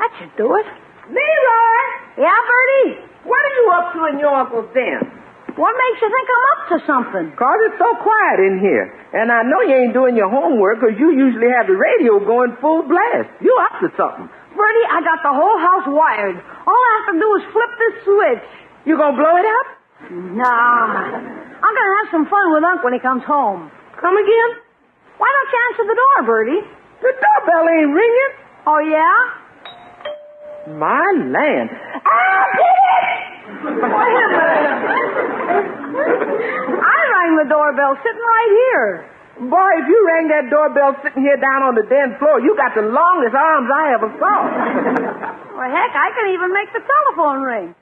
That should do it. Leroy! Yeah, Bertie? What are you up to in your uncle's den? What makes you think I'm up to something? 'Cause it's so quiet in here. And I know you ain't doing your homework 'cause you usually have the radio going full blast. You up to something. Bertie, I got the whole house wired. All I have to do is flip this switch. You gonna blow it up? Nah. I'm going to have some fun with Unc when he comes home. Come again? Why don't you answer the door, Bertie? The doorbell ain't ringing. Oh, yeah? My land. I did it! Wait a minute. I rang the doorbell sitting right here. Boy, if you rang that doorbell sitting here down on the den floor, you got the longest arms I ever saw. Well, heck, I can even make the telephone ring.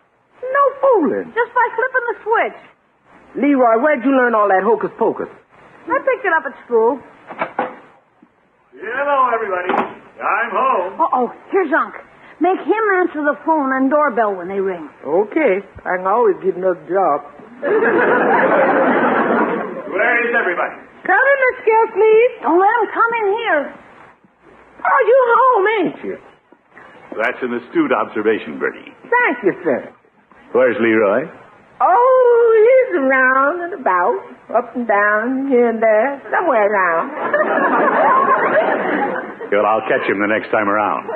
No fooling. Just by flipping the switch. Leroy, where'd you learn all that hocus pocus? I picked it up at school. Hello, everybody. I'm home. Uh-oh, here's Unc. Make him answer the phone and doorbell when they ring. Okay. I can always get another job. Where is everybody? Come in, Miss Gildersleeve. Don't let him come in here. Oh, you home, ain't you? That's an astute observation, Bertie. Thank you, sir. Where's Leroy? Oh, he's around and about, up and down, here and there, somewhere around. Well, I'll catch him the next time around.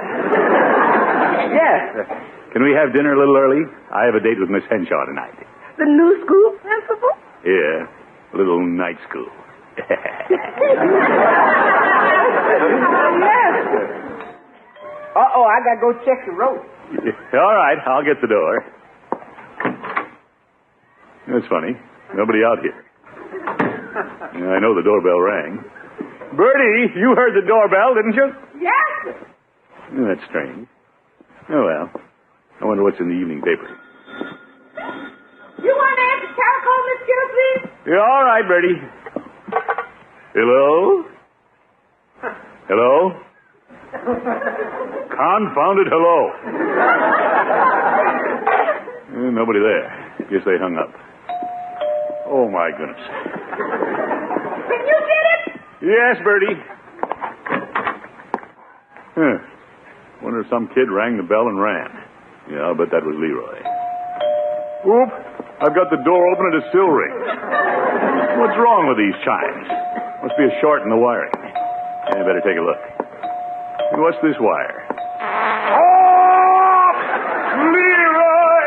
Yes, sir. Can we have dinner a little early? I have a date with Miss Henshaw tonight. The new school principal? Yeah, a little night school. Yes, sir. Uh-oh, I gotta go check the rope. All right, I'll get the door. That's funny. Nobody out here. I know the doorbell rang. Bertie, you heard the doorbell, didn't you? Yes, sir. That's strange. Oh, well. I wonder what's in the evening paper. You want to answer telephone, Miss Gildersleeve? Yeah, all right, Bertie. Hello? Hello? Confounded hello. Nobody there. Guess they hung up. Oh, my goodness. Can you get it? Yes, Bertie. Huh. Wonder if some kid rang the bell and ran. Yeah, I'll bet that was Leroy. Oop. I've got the door open and it still rings. What's wrong with these chimes? Must be a short in the wiring. I better take a look. And what's this wire? Oh! Leroy!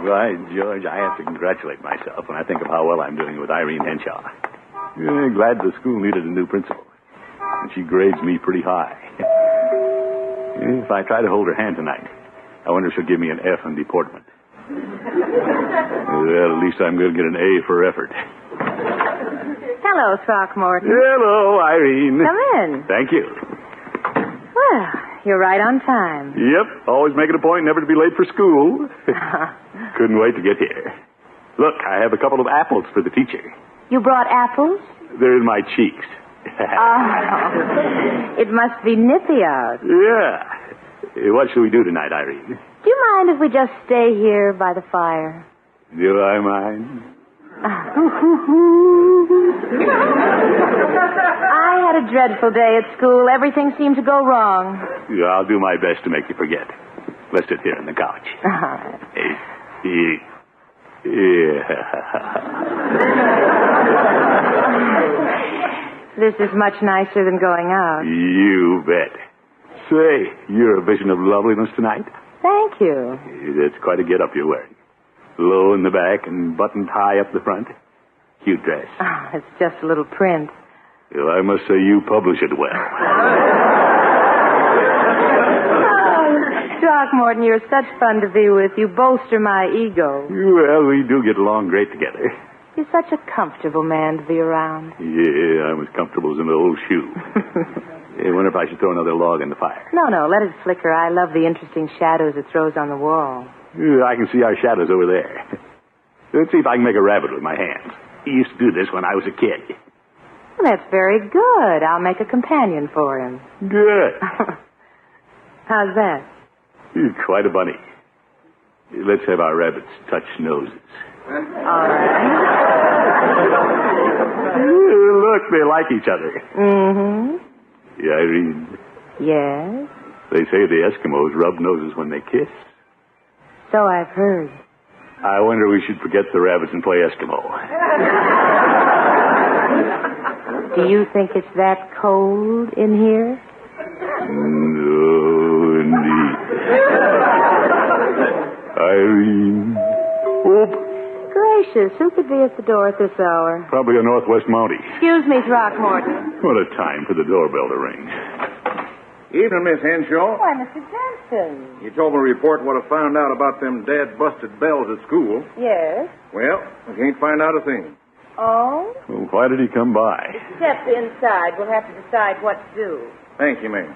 By George, I have to congratulate myself when I think of how well I'm doing with Irene Henshaw. Glad the school needed a new principal. And she grades me pretty high. If I try to hold her hand tonight, I wonder if she'll give me an F in deportment. Well, at least I'm going to get an A for effort. Hello, Throckmorton. Hello, Irene. Come in. Thank you. Well, you're right on time. Yep, always making a point never to be late for school. Couldn't wait to get here. Look, I have a couple of apples for the teacher. You brought apples? They're in my cheeks. Oh, it must be nippy out. Yeah. What shall we do tonight, Irene? Do you mind if we just stay here by the fire? Do I mind? I had a dreadful day at school. Everything seemed to go wrong. Yeah, I'll do my best to make you forget. Let's sit here on the couch. This is much nicer than going out. You bet. Say, you're a vision of loveliness tonight. Thank you. That's quite a get-up you're wearing. Low in the back and buttoned high up the front. Cute dress. Oh, it's just a little print. Well, I must say you publish it well. Throckmorton, you're such fun to be with. You bolster my ego. Well, we do get along great together. You're such a comfortable man to be around. Yeah, I'm as comfortable as an old shoe. I wonder if I should throw another log in the fire. No, let it flicker. I love the interesting shadows it throws on the wall. I can see our shadows over there. Let's see if I can make a rabbit with my hands. He used to do this when I was a kid. Well, that's very good. I'll make a companion for him. Good. How's that? He's quite a bunny. Let's have our rabbits touch noses. All right. Look, they like each other. Mm-hmm. Yeah, Irene. Yes? They say the Eskimos rub noses when they kiss. So I've heard. I wonder we should forget the rabbits and play Eskimo. Do you think it's that cold in here? No, indeed. Irene. Oop. Gracious, who could be at the door at this hour? Probably a Northwest Mountie. Excuse me, Throckmorton. What a time for the doorbell to ring. Evening, Miss Henshaw. Why, Mr. Jensen. You told me to report what I found out about them dad-busted bells at school. Yes? Well, I can't find out a thing. Oh? Well, why did he come by? Step inside. We'll have to decide what to do. Thank you, ma'am.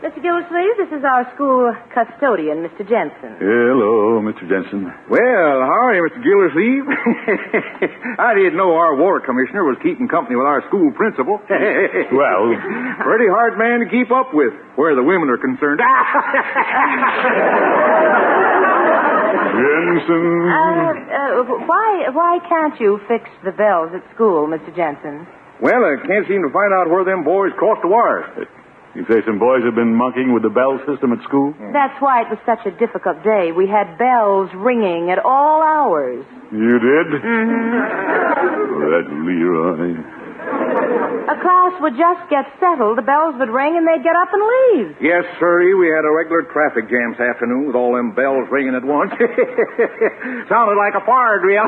Mr. Gildersleeve, this is our school custodian, Mr. Jensen. Hello, Mr. Jensen. Well, how are you, Mr. Gildersleeve? I didn't know our war commissioner was keeping company with our school principal. Well, pretty hard man to keep up with, where the women are concerned. Jensen. Why can't you fix the bells at school, Mr. Jensen? Well, I can't seem to find out where them boys crossed the wires. You say some boys have been monkeying with the bell system at school? That's why it was such a difficult day. We had bells ringing at all hours. You did? Mm-hmm. Oh, that Leroy. A class would just get settled, the bells would ring, and they'd get up and leave. Yes, sirree, we had a regular traffic jam this afternoon with all them bells ringing at once. Sounded like a fire drill.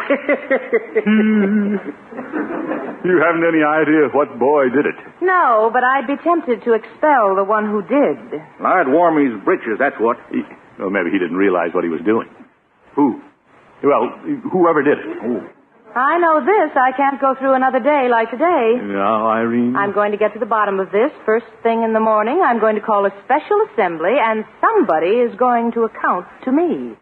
You haven't any idea what boy did it? No, but I'd be tempted to expel the one who did. I'd warm his britches, that's what. Well, maybe he didn't realize what he was doing. Who? Well, whoever did it. Oh. I know this. I can't go through another day like today. Now, Irene. I'm going to get to the bottom of this first thing in the morning. I'm going to call a special assembly, and somebody is going to account to me.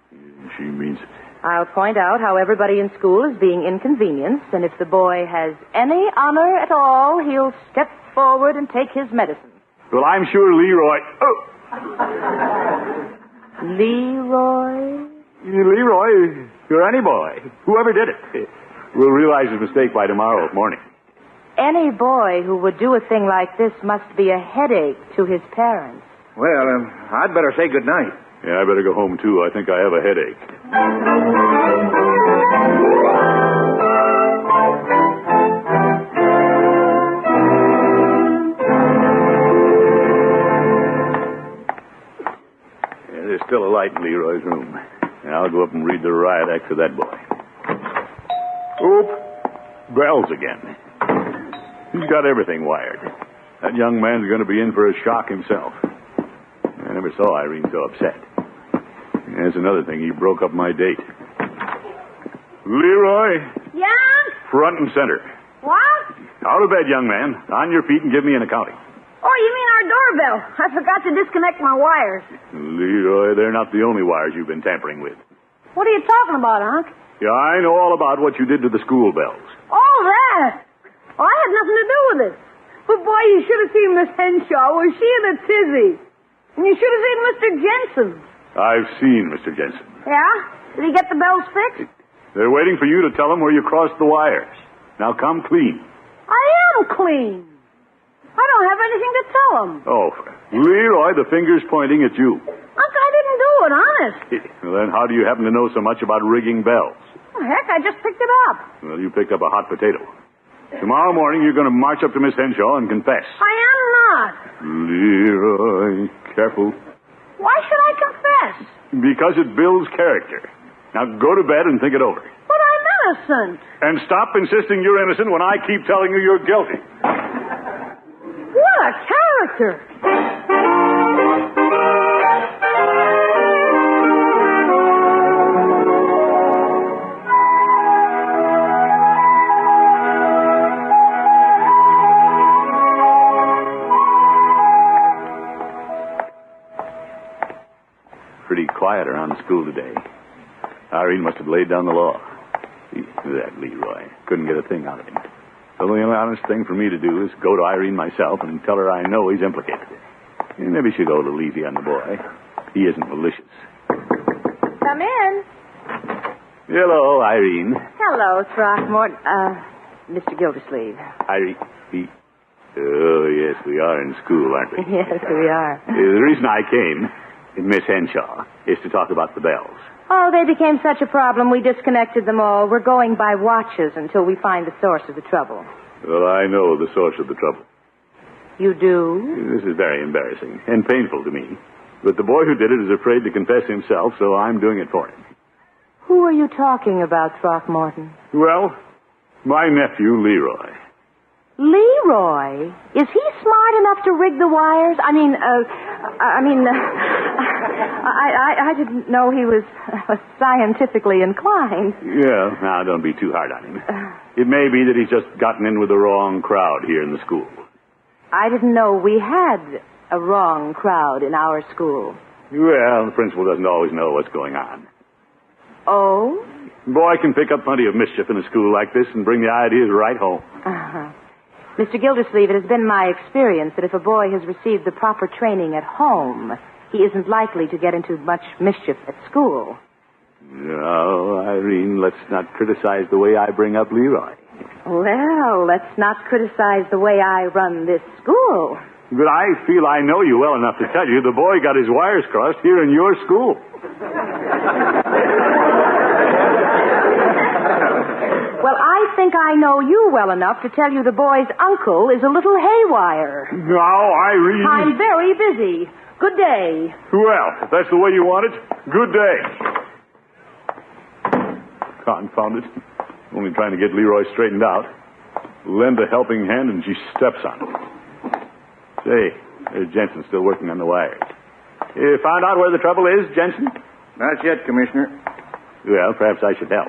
She means it. I'll point out how everybody in school is being inconvenienced, and if the boy has any honor at all, he'll step forward and take his medicine. Well, I'm sure Leroy... Oh! Leroy? Leroy, you're any boy. Whoever did it. We'll realize his mistake by tomorrow morning. Any boy who would do a thing like this must be a headache to his parents. Well, I'd better say good night. Yeah, I better go home, too. I think I have a headache. Yeah, there's still a light in Leroy's room. Now I'll go up and read the riot act to that boy. Oop! Bells again. He's got everything wired. That young man's going to be in for a shock himself. I never saw Irene so upset. There's another thing. He broke up my date. Leroy, Yeah? front and center. What? Out of bed, young man. On your feet and give me an accounting. Oh, you mean our doorbell? I forgot to disconnect my wires. Leroy, they're not the only wires you've been tampering with. What are you talking about, Unc? Yeah, I know all about what you did to the school bells. Oh, that. Well, I had nothing to do with it. But, boy, you should have seen Miss Henshaw. Was she in a tizzy? And you should have seen Mr. Jensen. I've seen Mr. Jensen. Yeah? Did he get the bells fixed? They're waiting for you to tell them where you crossed the wires. Now come clean. I am clean. I don't have anything to tell him. Oh, Leroy, the finger's pointing at you. Unc, I didn't do it, honest. Well, then how do you happen to know so much about rigging bells? Oh, heck, I just picked it up. Well, you picked up a hot potato. Tomorrow morning, you're going to march up to Miss Henshaw and confess. I am not. Leroy, careful. Why should I confess? Because it builds character. Now go to bed and think it over. But I'm innocent. And stop insisting you're innocent when I keep telling you you're guilty. What a character. Pretty quiet around school today. Irene must have laid down the law. That Leroy. Couldn't get a thing out of him. The only honest thing for me to do is go to Irene myself and tell her I know he's implicated. Maybe she'll go a little easy on the boy. He isn't malicious. Come in. Hello, Irene. Hello, Throckmorton. Mr. Gildersleeve. Irene. Oh, yes, we are in school, aren't we? Yes, we are. The reason I came, Miss Henshaw, is to talk about the bells. Oh, they became such a problem, we disconnected them all. We're going by watches until we find the source of the trouble. Well, I know the source of the trouble. You do? This is very embarrassing and painful to me. But the boy who did it is afraid to confess himself, so I'm doing it for him. Who are you talking about, Throckmorton? Well, my nephew, Leroy. Leroy? Is he smart enough to rig the wires? I didn't know he was scientifically inclined. Yeah, now don't be too hard on him. It may be that he's just gotten in with the wrong crowd here in the school. I didn't know we had a wrong crowd in our school. Well, the principal doesn't always know what's going on. Oh? Boy can pick up plenty of mischief in a school like this and bring the ideas right home. Uh-huh. Mr. Gildersleeve, it has been my experience that if a boy has received the proper training at home, he isn't likely to get into much mischief at school. No, Irene, let's not criticize the way I bring up Leroy. Well, let's not criticize the way I run this school. But I feel I know you well enough to tell you the boy got his wires crossed here in your school. Well, I think I know you well enough to tell you the boy's uncle is a little haywire. Now, Irene... I'm very busy. Good day. Well, if that's the way you want it, good day. Confound it. Only trying to get Leroy straightened out. Lend a helping hand and she steps on it. Say, there's Jensen still working on the wires. You found out where the trouble is, Jensen? Not yet, Commissioner. Well, perhaps I should help.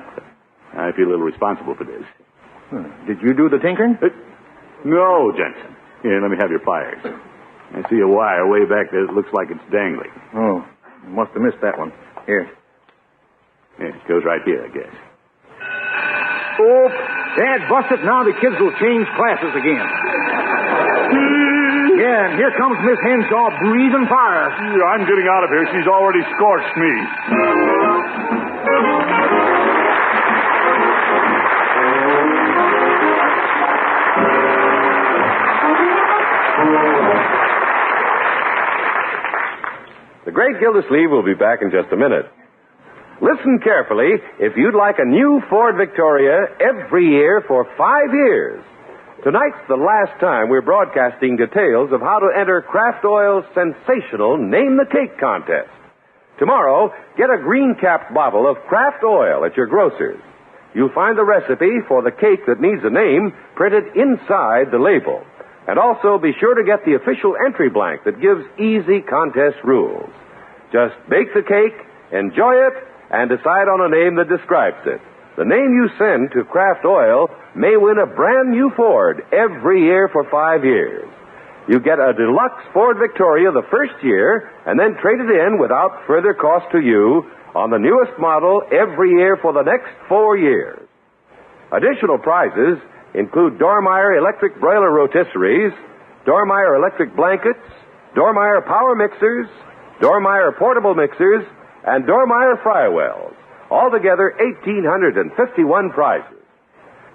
I feel a little responsible for this. Did you do the tinkering? No, Jensen. Here, let me have your pliers. I see a wire way back there that looks like it's dangling. Oh, must have missed that one. Here. Yeah, it goes right here, I guess. Oh, Dad, bust it. Now the kids will change classes again. Yeah, and here comes Miss Henshaw breathing fire. I'm getting out of here. She's already scorched me. The Great Gildersleeve will be back in just a minute. Listen carefully if you'd like a new Ford Victoria every year for 5 years. Tonight's the last time we're broadcasting details of how to enter Kraft Oil's sensational Name the Cake contest. Tomorrow, get a green-capped bottle of Kraft Oil at your grocer's. You'll find the recipe for the cake that needs a name printed inside the label. And also be sure to get the official entry blank that gives easy contest rules. Just bake the cake, enjoy it, and decide on a name that describes it. The name you send to Kraft Oil may win a brand new Ford every year for 5 years. You get a deluxe Ford Victoria the first year and then trade it in without further cost to you on the newest model every year for the next 4 years. Additional prizes include Dormeyer electric broiler rotisseries, Dormeyer electric blankets, Dormeyer power mixers, Dormeyer portable mixers, and Dormeyer fry wells. Altogether, 1,851 prizes.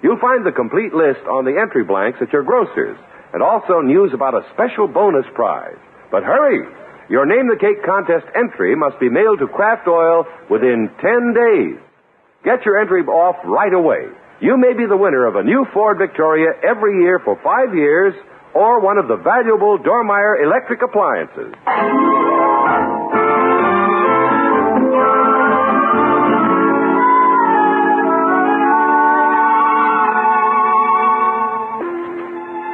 You'll find the complete list on the entry blanks at your grocer's, and also news about a special bonus prize. But hurry! Your Name the Cake contest entry must be mailed to Kraft Oil within 10 days. Get your entry off right away. You may be the winner of a new Ford Victoria every year for 5 years, or one of the valuable Dormeyer electric appliances.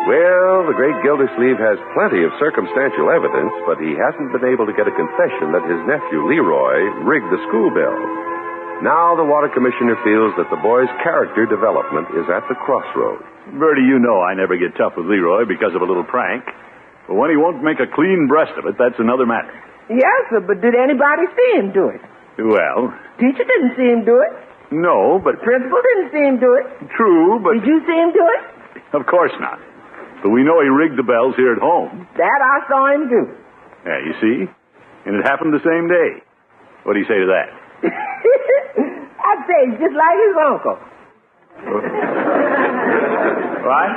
Well, the Great Gildersleeve has plenty of circumstantial evidence, but he hasn't been able to get a confession that his nephew Leroy rigged the school bell. Now the water commissioner feels that the boy's character development is at the crossroads. Bertie, you know I never get tough with Leroy because of a little prank. But when he won't make a clean breast of it, that's another matter. Yes, sir, but did anybody see him do it? Well, Teacher didn't see him do it. no, but... Principal didn't see him do it. True, but... Did you see him do it? Of course not. But we know he rigged the bells here at home. That I saw him do. Yeah, you see? And it happened the same day. What do you say to that? I'd say he's just like his uncle. What?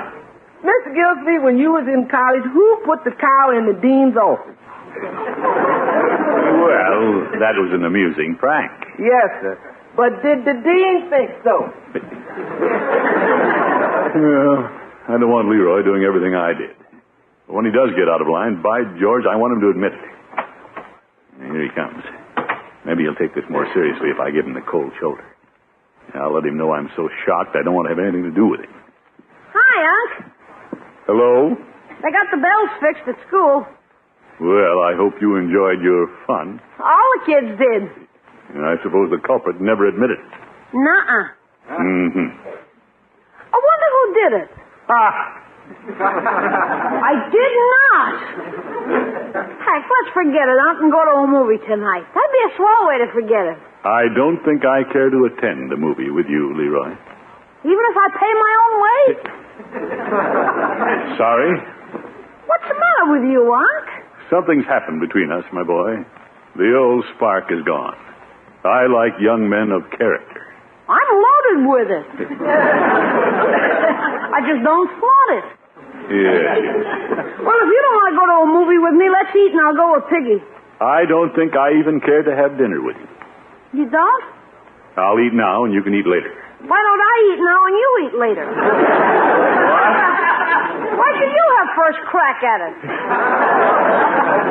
Mr. Gildersleeve, when you was in college, who put the cow in the dean's office? Well, that was an amusing prank. Yes, sir. But did the dean think so? Well, I don't want Leroy doing everything I did. But when he does get out of line, by George, I want him to admit it. Here he comes. Maybe he'll take this more seriously if I give him the cold shoulder. I'll let him know I'm so shocked I don't want to have anything to do with him. Hi, Unc. Hello? They got the bells fixed at school. Well, I hope you enjoyed your fun. All the kids did. And I suppose the culprit never admitted it. Nuh-uh. Mm-hmm. I wonder who did it. I did not. Heck, let's forget it, Unc, and go to a movie tonight. That'd be a swell way to forget it. I don't think I care to attend the movie with you, Leroy. Even if I pay my own way? Sorry? What's the matter with you, Unc? Something's happened between us, my boy. The old spark is gone. I like young men of character. I'm loaded with it. I just don't flaunt it. Yes. Well, if you don't want to go to a movie with me, let's eat and I'll go with Piggy. I don't think I even care to have dinner with you. You don't? I'll eat now and you can eat later. Why don't I eat now and you eat later? Why should you have first crack at it?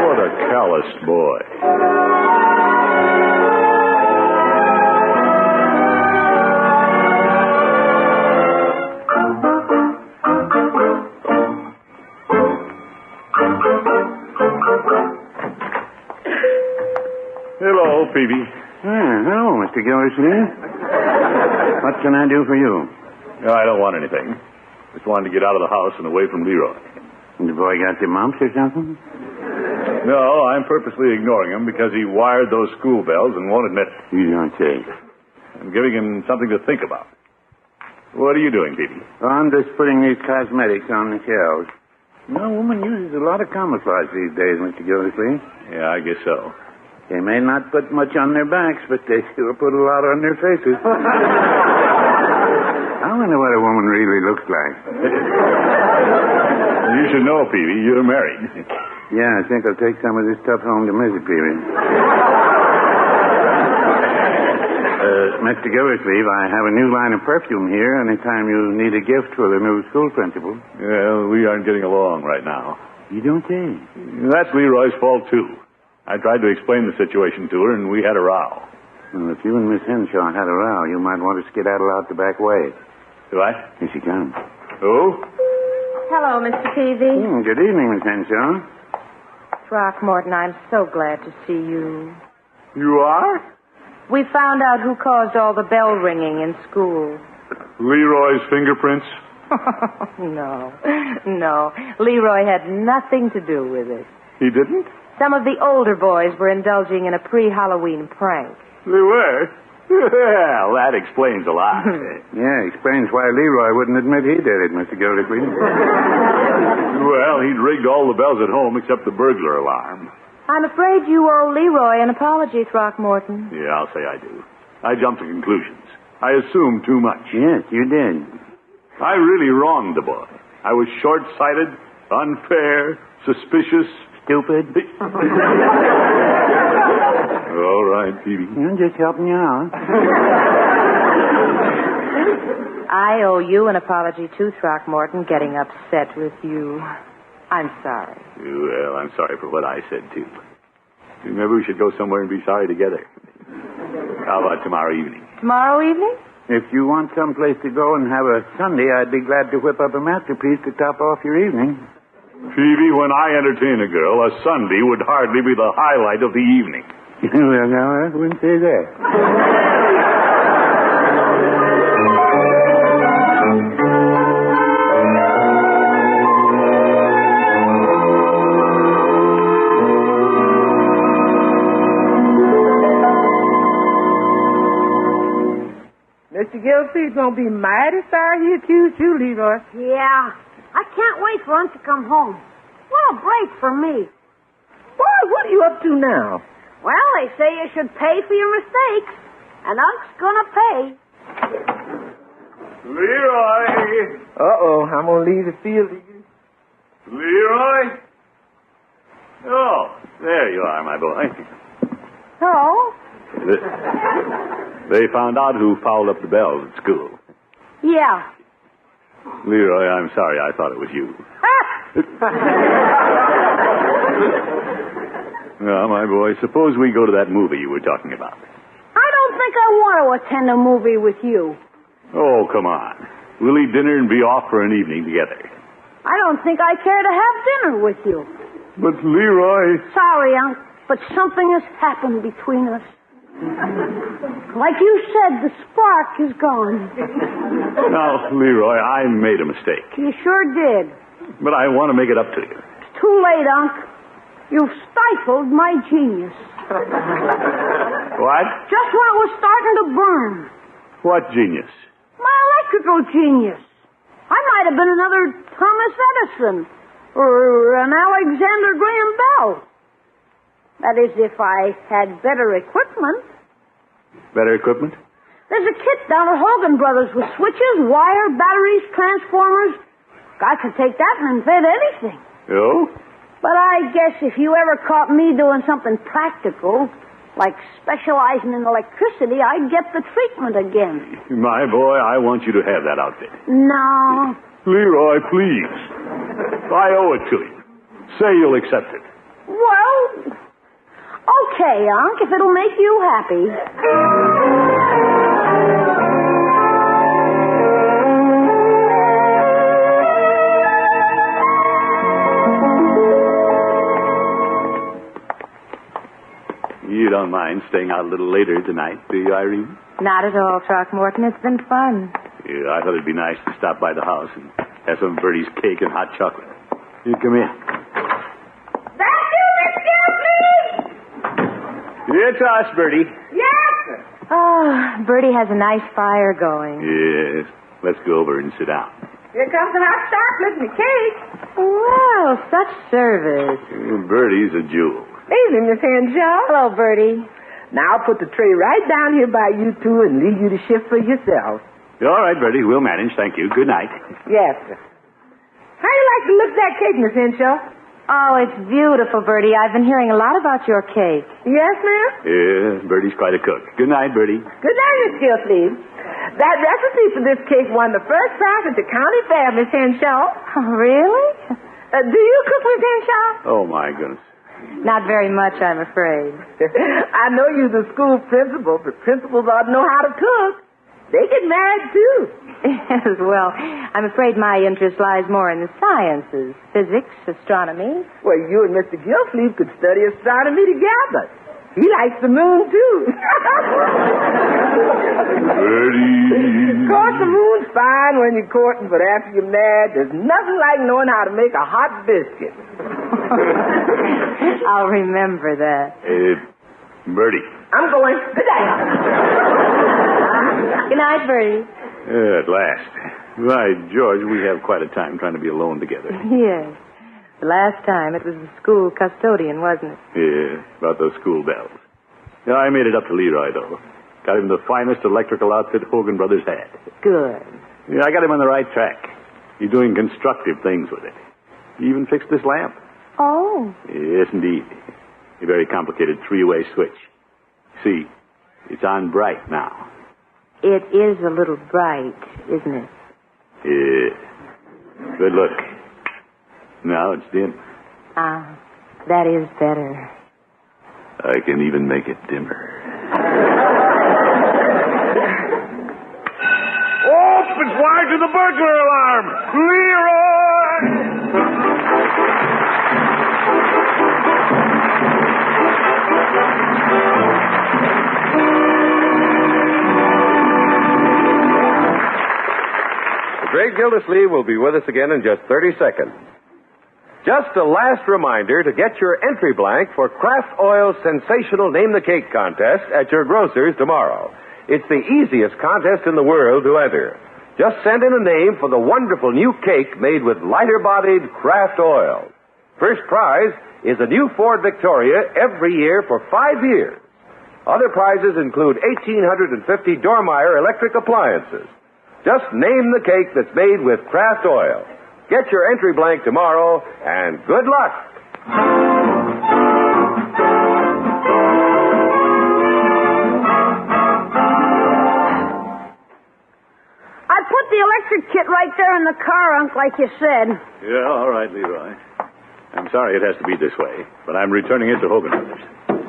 What a calloused boy. Hello, Phoebe. Hello, Mr. Gildersleeve. What can I do for you? No, I don't want anything. Just wanted to get out of the house and away from Leroy. The boy got the mumps or something? No, I'm purposely ignoring him because he wired those school bells and won't admit it. You don't say. I'm giving him something to think about. What are you doing, Phoebe? I'm just putting these cosmetics on the shelves. You know, a woman uses a lot of camouflage these days, Mr. Gildersleeve. Yeah, I guess so. They may not put much on their backs, but they sure put a lot on their faces. I wonder what a woman really looks like. You should know, Phoebe. You're married. Yeah, I think I'll take some of this stuff home to Mrs. Peavy. Mr. Gildersleeve, I have a new line of perfume here anytime you need a gift for the new school principal. Well, we aren't getting along right now. You don't say? That's Leroy's fault, too. I tried to explain the situation to her, and we had a row. Well, if you and Miss Henshaw had a row, you might want to skedaddle out the back way. What? Here she comes. Who? Hello, Mr. Peavy. Good evening, Miss Henshaw. Throckmorton, I'm so glad to see you. You are? We found out who caused all the bell ringing in school. Leroy's fingerprints? No. Leroy had nothing to do with it. He didn't? Some of the older boys were indulging in a pre-Halloween prank. They were? Well, that explains a lot. Yeah, explains why Leroy wouldn't admit he did it, Mr. Gildersleeve. Well, he'd rigged all the bells at home except the burglar alarm. I'm afraid you owe Leroy an apology, Throckmorton. Yeah, I'll say I do. I jumped to conclusions. I assumed too much. Yes, you did. I really wronged the boy. I was short-sighted, unfair, suspicious. Stupid. All right, Peavy. I'm just helping you out. I owe you an apology, too, Throckmorton, getting upset with you. I'm sorry. Well, I'm sorry for what I said, too. Maybe we should go somewhere and be sorry together. How about tomorrow evening? Tomorrow evening? If you want someplace to go and have a Sunday, I'd be glad to whip up a masterpiece to top off your evening. Phoebe, when I entertain a girl, a Sunday would hardly be the highlight of the evening. Well, now, I wouldn't say that. Mr. Gildersleeve's gonna be mighty sorry he accused you, Leroy. Yeah. I can't wait for Unc to come home. What a break for me. Boy, what are you up to now? Well, they say you should pay for your mistakes. And Unc's gonna pay. Leroy! Uh-oh, I'm gonna leave the field to you. Leroy? Oh, there you are, my boy. Hello? They found out who fouled up the bells at school. Yeah. Leroy, I'm sorry. I thought it was you. Well, my boy, suppose we go to that movie you were talking about. I don't think I want to attend a movie with you. Oh, come on. We'll eat dinner and be off for an evening together. I don't think I care to have dinner with you. But, Leroy... Sorry, Unc, but something has happened between us. Like you said, the spark is gone. Now, Leroy, I made a mistake. You sure did. But I want to make it up to you. It's too late, Unc. You've stifled my genius. What? Just when it was starting to burn. What genius? My electrical genius. I might have been another Thomas Edison or an Alexander Graham Bell. That is, if I had better equipment. Better equipment? There's a kit down at Hogan Brothers with switches, wire, batteries, transformers. I could take that and invent anything. Oh? But I guess if you ever caught me doing something practical, like specializing in electricity, I'd get the treatment again. My boy, I want you to have that outfit. No. Leroy, please. I owe it to you. Say you'll accept it. Well, okay, Unc, if it'll make you happy. You don't mind staying out a little later tonight, do you, Irene? Not at all, Throckmorton. It's been fun. Yeah, I thought it'd be nice to stop by the house and have some of Bertie's cake and hot chocolate. You come in. Thank you, Miss Gildersleeve! It's us, Bertie. Yes! Oh, Bertie has a nice fire going. Yes. Let's go over and sit down. Here comes the hot chocolate and the cake. Well, such service. Bertie's a jewel. Evening, Miss Henshaw. Hello, Bertie. Now I'll put the tray right down here by you two and leave you to shift for yourself. All right, Bertie. We'll manage. Thank you. Good night. Yes, sir. How do you like to look at that cake, Miss Henshaw? Oh, it's beautiful, Bertie. I've been hearing a lot about your cake. Yes, ma'am? Yeah, Bertie's quite a cook. Good night, Bertie. Good night, Miss Gildersleeve. That recipe for this cake won the first prize at the county fair, Miss Henshaw. Oh, really? Do you cook, Miss Henshaw? Oh, my goodness. Not very much, I'm afraid. I know you're the school principal, but principals ought to know how to cook. They get married, too. Yes, well, I'm afraid my interest lies more in the sciences. Physics, astronomy. Well, you and Mr. Gildersleeve could study astronomy together. He likes the moon, too. Birdie. Of course, the moon's fine when you're courting, but after you're married, there's nothing like knowing how to make a hot biscuit. I'll remember that. Birdie. I'm going. Good night. Good night, Bertie. At last. Why, George, we have quite a time trying to be alone together. Yes. The last time it was the school custodian, wasn't it? Yeah, about those school bells. Yeah, I made it up to Leroy, though. Got him the finest electrical outfit Hogan Brothers had. Good. Yeah, I got him on the right track. He's doing constructive things with it. He even fixed this lamp. Oh. Yes, indeed. A very complicated three-way switch. See, it's on bright now. It is a little bright, isn't it? Yeah. Good look. Now it's dim. Ah, that is better. I can even make it dimmer. It's wide to the burglar alarm! Leroy! The Great Gildersleeve will be with us again in just 30 seconds. Just a last reminder to get your entry blank for Kraft Oil's sensational Name the Cake contest at your grocer's tomorrow. It's the easiest contest in the world to enter. Just send in a name for the wonderful new cake made with lighter-bodied Kraft oil. First prize is a new Ford Victoria every year for 5 years. Other prizes include 1,850 Dormeyer electric appliances. Just name the cake that's made with Kraft oil. Get your entry blank tomorrow, and good luck. I put the electric kit right there in the car, Unc, like you said. Yeah, all right, Leroy. I'm sorry it has to be this way, but I'm returning it to Hogan Brothers. Unc,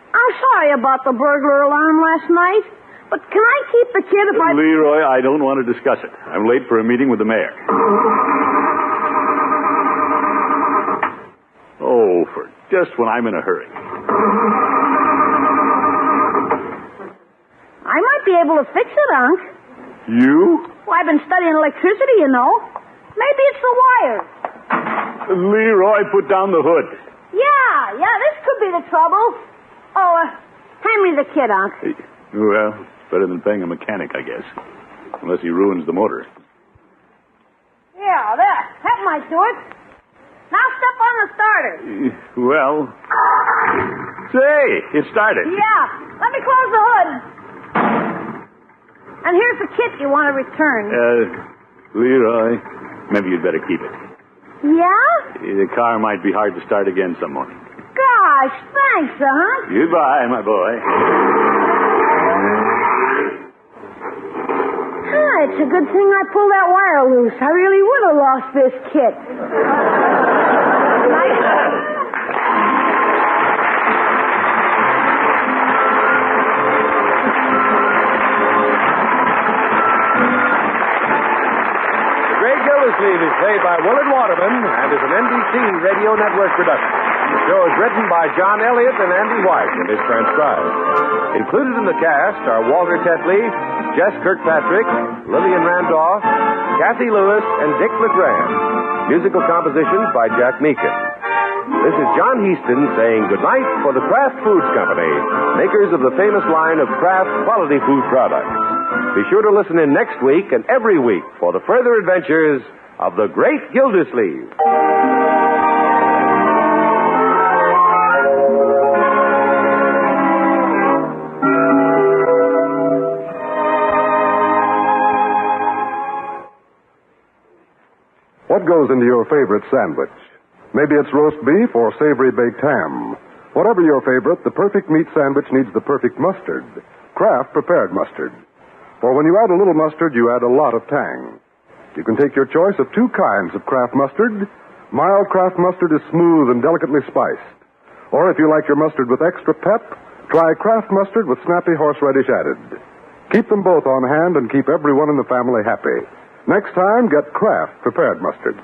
I'm sorry about the burglar alarm last night, but can I keep the kit if I... Leroy, I don't want to discuss it. I'm late for a meeting with the mayor. Oh, for just when I'm in a hurry. I might be able to fix it, Unc. You? Well, I've been studying electricity, you know. Maybe it's the wires. Leroy, put down the hood. Yeah, this could be the trouble. Oh, hand me the kit, Unc. Well, better than paying a mechanic, I guess. Unless he ruins the motor. Yeah, that might do it. Now step on the starter. Well, say, it started. Yeah, let me close the hood. And here's the kit you want to return. Leroy, maybe you'd better keep it. Yeah? The car might be hard to start again some morning. Gosh, thanks, Unc. Goodbye, my boy. It's a good thing I pulled that wire loose. I really would have lost this kit. The Great Gildersleeve is played by Willard Waterman and is an NBC Radio Network production. The show is written by John Elliott and Andy White and is transcribed. Included in the cast are Walter Tetley, Jess Kirkpatrick, Lillian Randolph, Kathy Lewis, and Dick LeGrand. Musical compositions by Jack Meakin. This is John Heaston saying goodnight for the Kraft Foods Company, makers of the famous line of Kraft quality food products. Be sure to listen in next week and every week for the further adventures of the Great Gildersleeve. What goes into your favorite sandwich? Maybe it's roast beef or savory baked ham. Whatever your favorite, the perfect meat sandwich needs the perfect mustard. Kraft prepared mustard. For when you add a little mustard, you add a lot of tang. You can take your choice of 2 kinds of Kraft mustard. Mild Kraft mustard is smooth and delicately spiced. Or if you like your mustard with extra pep, try Kraft mustard with snappy horseradish added. Keep them both on hand and keep everyone in the family happy. Next time, get Kraft prepared mustard.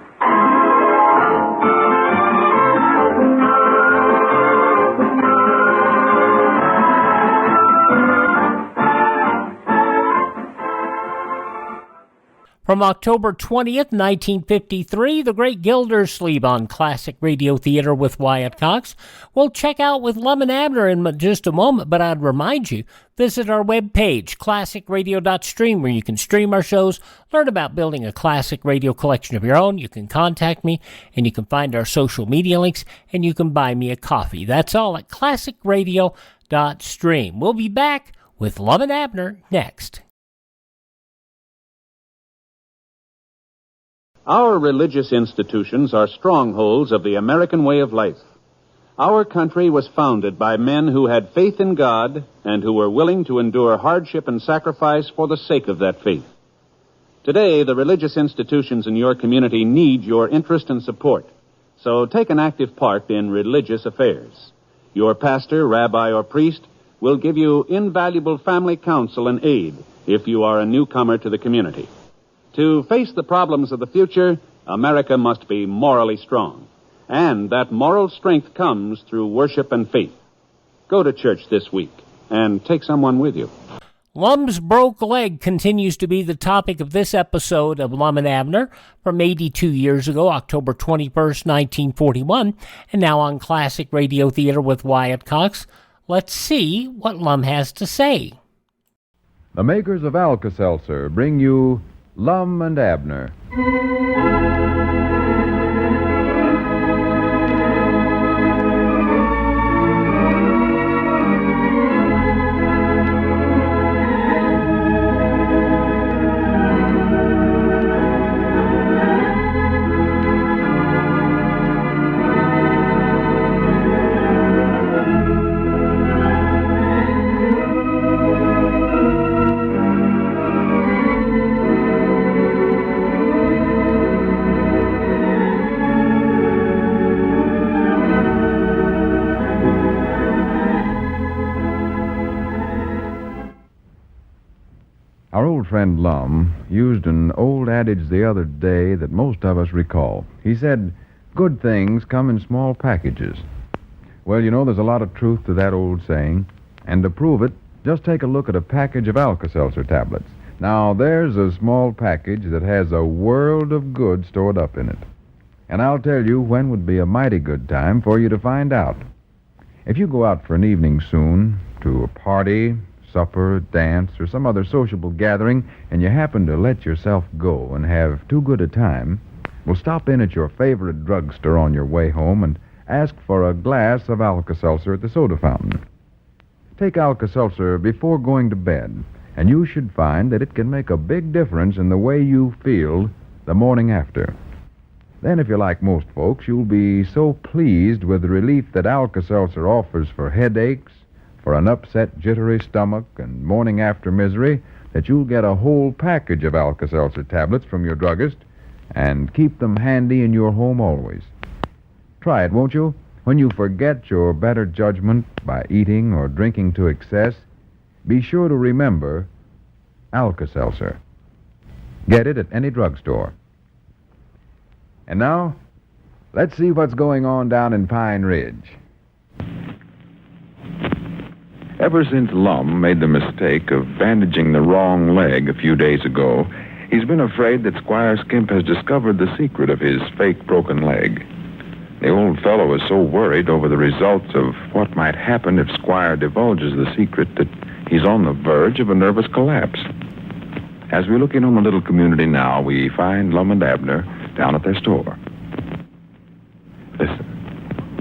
From October 20th, 1953, The Great Gildersleeve on Classic Radio Theater with Wyatt Cox. We'll check out with Lum and Abner in just a moment, but I'd remind you, visit our webpage, classicradio.stream, where you can stream our shows, learn about building a classic radio collection of your own. You can contact me, and you can find our social media links, and you can buy me a coffee. That's all at classicradio.stream. We'll be back with Lum and Abner next. Our religious institutions are strongholds of the American way of life. Our country was founded by men who had faith in God and who were willing to endure hardship and sacrifice for the sake of that faith. Today, the religious institutions in your community need your interest and support, so take an active part in religious affairs. Your pastor, rabbi, or priest will give you invaluable family counsel and aid if you are a newcomer to the community. To face the problems of the future, America must be morally strong. And that moral strength comes through worship and faith. Go to church this week and take someone with you. Lum's broke leg continues to be the topic of this episode of Lum and Abner from 82 years ago, October 21st, 1941, and now on Classic Radio Theater with Wyatt Cox. Let's see what Lum has to say. The makers of Alka-Seltzer bring you Lum and Abner. Our old friend Lum used an old adage the other day that most of us recall. He said, "Good things come in small packages." Well, you know, there's a lot of truth to that old saying. And to prove it, just take a look at a package of Alka-Seltzer tablets. Now, there's a small package that has a world of good stored up in it. And I'll tell you when would be a mighty good time for you to find out. If you go out for an evening soon, to a party, supper, dance, or some other sociable gathering, and you happen to let yourself go and have too good a time, well, stop in at your favorite drugstore on your way home and ask for a glass of Alka-Seltzer at the soda fountain. Take Alka-Seltzer before going to bed, and you should find that it can make a big difference in the way you feel the morning after. Then, if you're like most folks, you'll be so pleased with the relief that Alka-Seltzer offers for headaches, for an upset, jittery stomach, and morning after misery, that you'll get a whole package of Alka-Seltzer tablets from your druggist and keep them handy in your home always. Try it, won't you? When you forget your better judgment by eating or drinking to excess, be sure to remember Alka-Seltzer. Get it at any drugstore. And now, let's see what's going on down in Pine Ridge. Ever since Lum made the mistake of bandaging the wrong leg a few days ago, he's been afraid that Squire Skimp has discovered the secret of his fake broken leg. The old fellow is so worried over the results of what might happen if Squire divulges the secret that he's on the verge of a nervous collapse. As we look in on the little community now, we find Lum and Abner down at their store. Listen.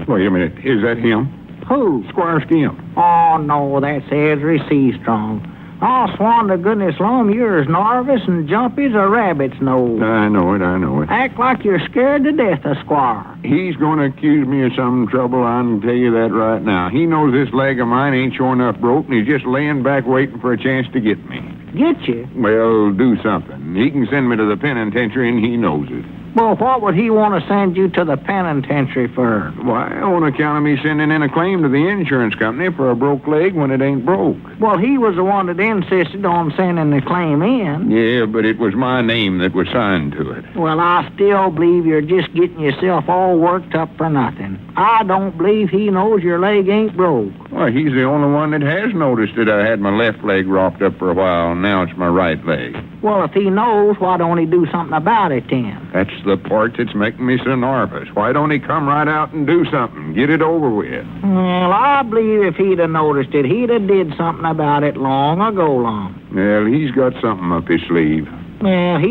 Wait a minute. Is that him? Who? Squire Skimp. Oh, no, that's Ezra Seastrong. Oh, swan to goodness, Lum, you're as nervous and jumpy as a rabbit's nose. I know it. Act like you're scared to death of Squire. He's going to accuse me of some trouble, I can tell you that right now. He knows this leg of mine ain't showing up broke, and he's just laying back waiting for a chance to get me. Get you? Well, do something. He can send me to the penitentiary, and he knows it. Well, what would he want to send you to the penitentiary for? Why, on account of me sending in a claim to the insurance company for a broke leg when it ain't broke. Well, he was the one that insisted on sending the claim in. Yeah, but it was my name that was signed to it. Well, I still believe you're just getting yourself all worked up for nothing. I don't believe he knows your leg ain't broke. Well, he's the only one that has noticed that I had my left leg wrapped up for a while, and now it's my right leg. Well, if he knows, why don't he do something about it then? That's the part that's making me so nervous. Why don't he come right out and do something? Get it over with. Well, I believe if he'd have noticed it, he'd have did something about it long ago, Lum. Well, he's got something up his sleeve. Well,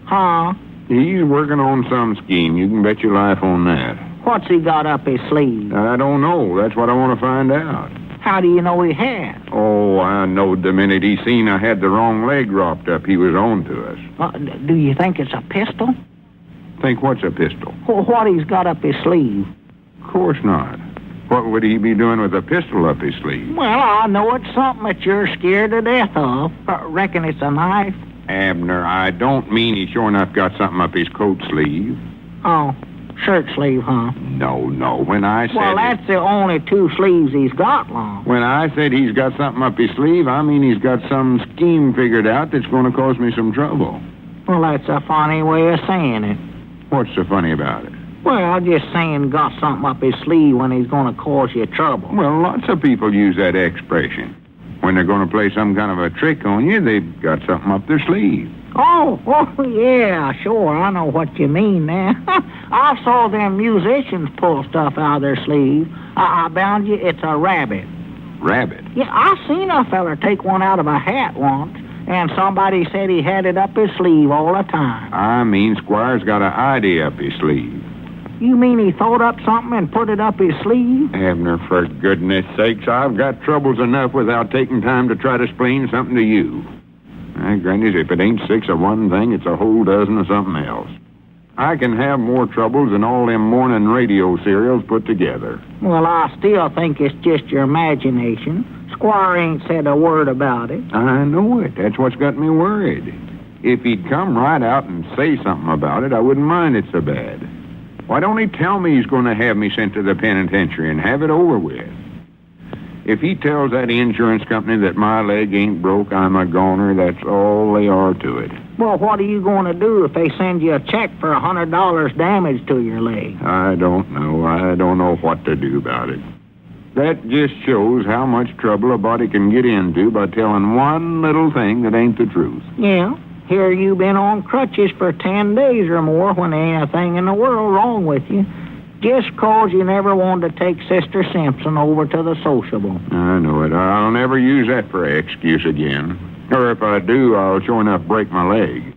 Huh? He's working on some scheme. You can bet your life on that. What's he got up his sleeve? I don't know. That's what I want to find out. How do you know he had? Oh, I knowed the minute he seen I had the wrong leg wrapped up, he was on to us. Do you think it's a pistol? Think what's a pistol? Well, what he's got up his sleeve? Of course not. What would he be doing with a pistol up his sleeve? Well, I know it's something that you're scared to death of. Reckon it's a knife? Abner, I don't mean he sure enough got something up his coat sleeve. Oh, shirt sleeve, huh? No. When I said... Well, that's the only two sleeves he's got, Lum. When I said he's got something up his sleeve, I mean he's got some scheme figured out that's going to cause me some trouble. Well, that's a funny way of saying it. What's so funny about it? Well, just saying got something up his sleeve when he's going to cause you trouble. Well, lots of people use that expression. When they're going to play some kind of a trick on you, they've got something up their sleeve. Oh, yeah, sure. I know what you mean now. I saw them musicians pull stuff out of their sleeve. I bound you, it's a rabbit. Rabbit? Yeah, I seen a feller take one out of a hat once, and somebody said he had it up his sleeve all the time. I mean, Squire's got an idea up his sleeve. You mean he thought up something and put it up his sleeve? Abner, for goodness sakes, I've got troubles enough without taking time to try to explain something to you. Granny, if it ain't 6 of one thing, it's a whole dozen of something else. I can have more troubles than all them morning radio serials put together. Well, I still think it's just your imagination. Squire ain't said a word about it. I know it. That's what's got me worried. If he'd come right out and say something about it, I wouldn't mind it so bad. Why don't he tell me he's going to have me sent to the penitentiary and have it over with? If he tells that insurance company that my leg ain't broke, I'm a goner, that's all they are to it. Well, what are you going to do if they send you a check for $100 damage to your leg? I don't know. I don't know what to do about it. That just shows how much trouble a body can get into by telling one little thing that ain't the truth. Yeah. Here you been on crutches for 10 days or more when there ain't a thing in the world wrong with you. Just 'cause you never wanted to take Sister Simpson over to the sociable. I know it. I'll never use that for an excuse again. Or if I do, I'll sure enough break my leg.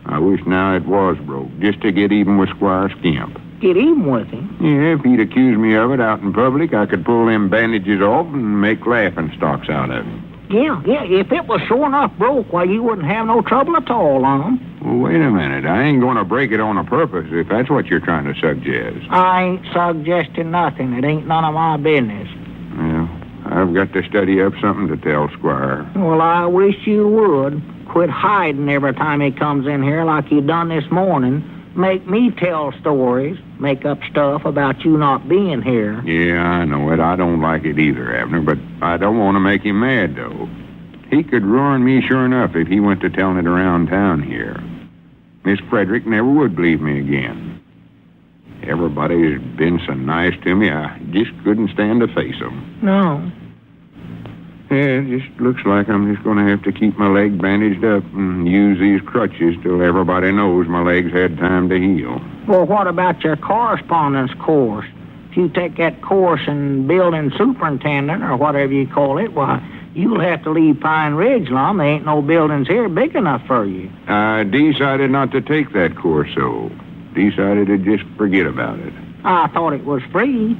I wish now it was broke, just to get even with Squire Skimp. Get even with him? Yeah, if he'd accuse me of it out in public, I could pull them bandages off and make laughing stocks out of him. Yeah, if it was sure enough broke, why, you wouldn't have no trouble at all, Lum. Well, wait a minute. I ain't going to break it on a purpose, if that's what you're trying to suggest. I ain't suggesting nothing. It ain't none of my business. Well, I've got to study up something to tell Squire. Well, I wish you would. Quit hiding every time he comes in here like you done this morning. Make me tell stories. Make up stuff about you not being here. Yeah, I know it. I don't like it either, Abner, but I don't want to make him mad, though. He could ruin me sure enough if he went to telling it around town here. Miss Frederick never would believe me again. Everybody's been so nice to me, I just couldn't stand to face them. No. Yeah, it just looks like I'm just going to have to keep my leg bandaged up and use these crutches till everybody knows my leg's had time to heal. Well, what about your correspondence course? If you take that course in building superintendent, or whatever you call it, why, you'll have to leave Pine Ridge, Lum. There ain't no buildings here big enough for you. I decided not to take that course, so decided to just forget about it. I thought it was free.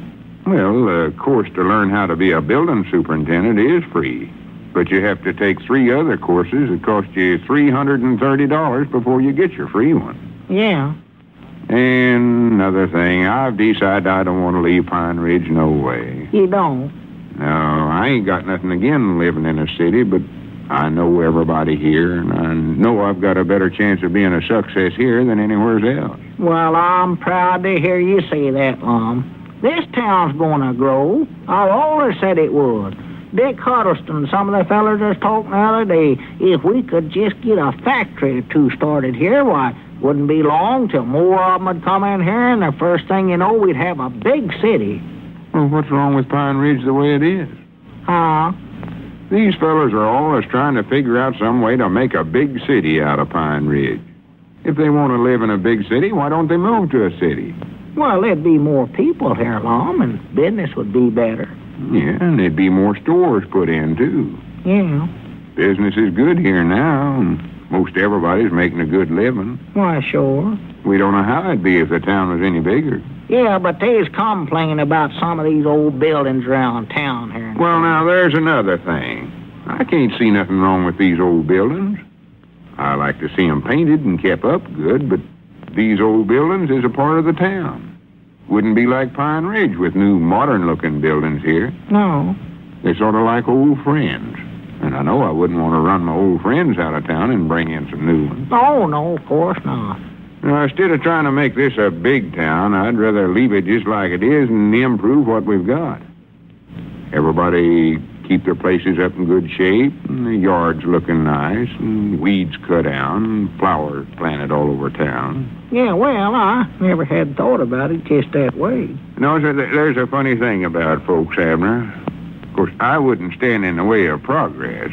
Well, the course to learn how to be a building superintendent is free. But you have to take 3 other courses that cost you $330 before you get your free one. Yeah. And another thing, I've decided I don't want to leave Pine Ridge no way. You don't? No, I ain't got nothing against living in a city, but I know everybody here, and I know I've got a better chance of being a success here than anywhere else. Well, I'm proud to hear you say that, Lum. This town's going to grow. I've always said it would. Dick Huddleston, some of the fellers was talking the other day, if we could just get a factory or two started here, why, Wouldn't be long till more of 'em would come in here, and the first thing you know, we'd have a big city. Well, what's wrong with Pine Ridge the way it is? Huh? These fellas are always trying to figure out some way to make a big city out of Pine Ridge. If they want to live in a big city, why don't they move to a city? Well, there'd be more people here, Lum, and business would be better. Yeah, and there'd be more stores put in, too. Yeah. Business is good here now, and most everybody's making a good living. Why, sure. We don't know how it'd be if the town was any bigger. Yeah, but they's complaining about some of these old buildings around town here. Well, now, there's another thing. I can't see nothing wrong with these old buildings. I like to see 'em painted and kept up good, but these old buildings is a part of the town. Wouldn't be like Pine Ridge with new modern-looking buildings here. No. They're sort of like old friends. And I know I wouldn't want to run my old friends out of town and bring in some new ones. Oh, no, of course not. Now, instead of trying to make this a big town, I'd rather leave it just like it is and improve what we've got. Everybody keep their places up in good shape, and the yards looking nice, and weeds cut down, and flowers planted all over town. Yeah, well, I never had thought about it just that way. No, sir, there's a funny thing about folks, Abner. Of course, I wouldn't stand in the way of progress.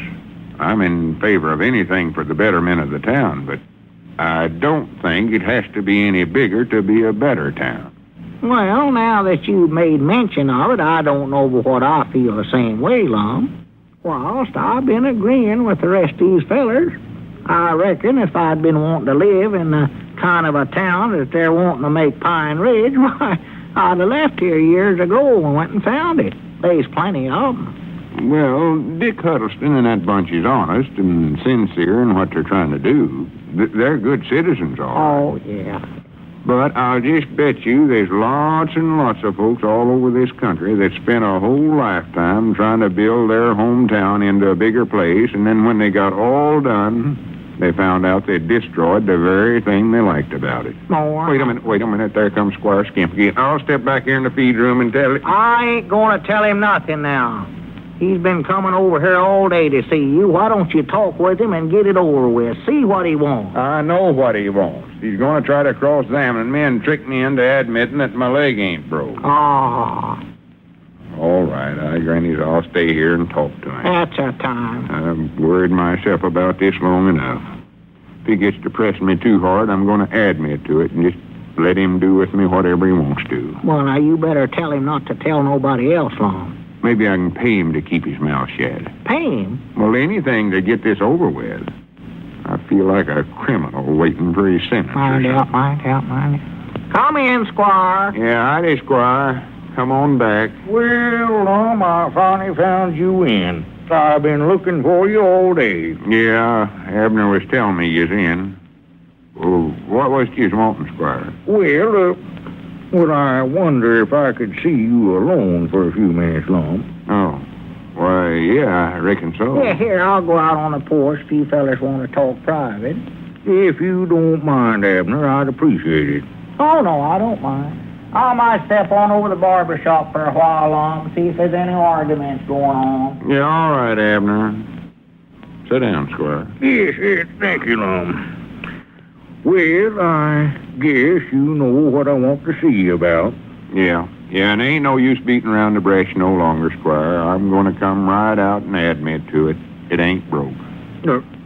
I'm in favor of anything for the betterment of the town, but I don't think it has to be any bigger to be a better town. Well, now that you've made mention of it, I don't know but what I feel the same way, Lum. Whilst I've been agreeing with the rest of these fellers, I reckon if I'd been wanting to live in the kind of a town that they're wanting to make Pine Ridge, why, I'd have left here years ago and went and found it. There's plenty of 'em. Well, Dick Huddleston and that bunch is honest and sincere in what they're trying to do. They're good citizens, all right. Oh, yeah. But I'll just bet you there's lots and lots of folks all over this country that spent a whole lifetime trying to build their hometown into a bigger place, and then when they got all done, they found out they'd destroyed the very thing they liked about it. More. Wait a minute. There comes Squire Skimp again. I'll step back here in the feed room and tell him. I ain't going to tell him nothing now. He's been coming over here all day to see you. Why don't you talk with him and get it over with? See what he wants. I know what he wants. He's going to try to cross-examine me and trick me into admitting that my leg ain't broke. Ah. All right, Grannies, I'll stay here and talk to him. That's a time. I've worried myself about this long enough. If he gets to pressing me too hard, I'm going to admit to it and just let him do with me whatever he wants to. Well, now, you better tell him not to tell nobody else, Lum. Maybe I can pay him to keep his mouth shut. Pay him? Well, anything to get this over with. I feel like a criminal waiting for his sentence. Mind out. Come in, Squire. Yeah, howdy, Squire. Come on back. Well, Lum, I finally found you in. I've been looking for you all day. Yeah, Abner was telling me you's in. Well, what was you wanting, Squire? Well, I wonder if I could see you alone for a few minutes, Lum. Oh. Why, yeah, I reckon so. Yeah, here, I'll go out on the porch if you fellas want to talk private. If you don't mind, Abner, I'd appreciate it. Oh, no, I don't mind. I might step on over to the barber shop for a while, Lum, see if there's any arguments going on. Yeah, all right, Abner. Sit down, Squire. Yes, thank you, Lum. Well, I guess you know what I want to see you about. Yeah, and there ain't no use beating around the brush no longer, Squire. I'm going to come right out and admit to it. It ain't broke.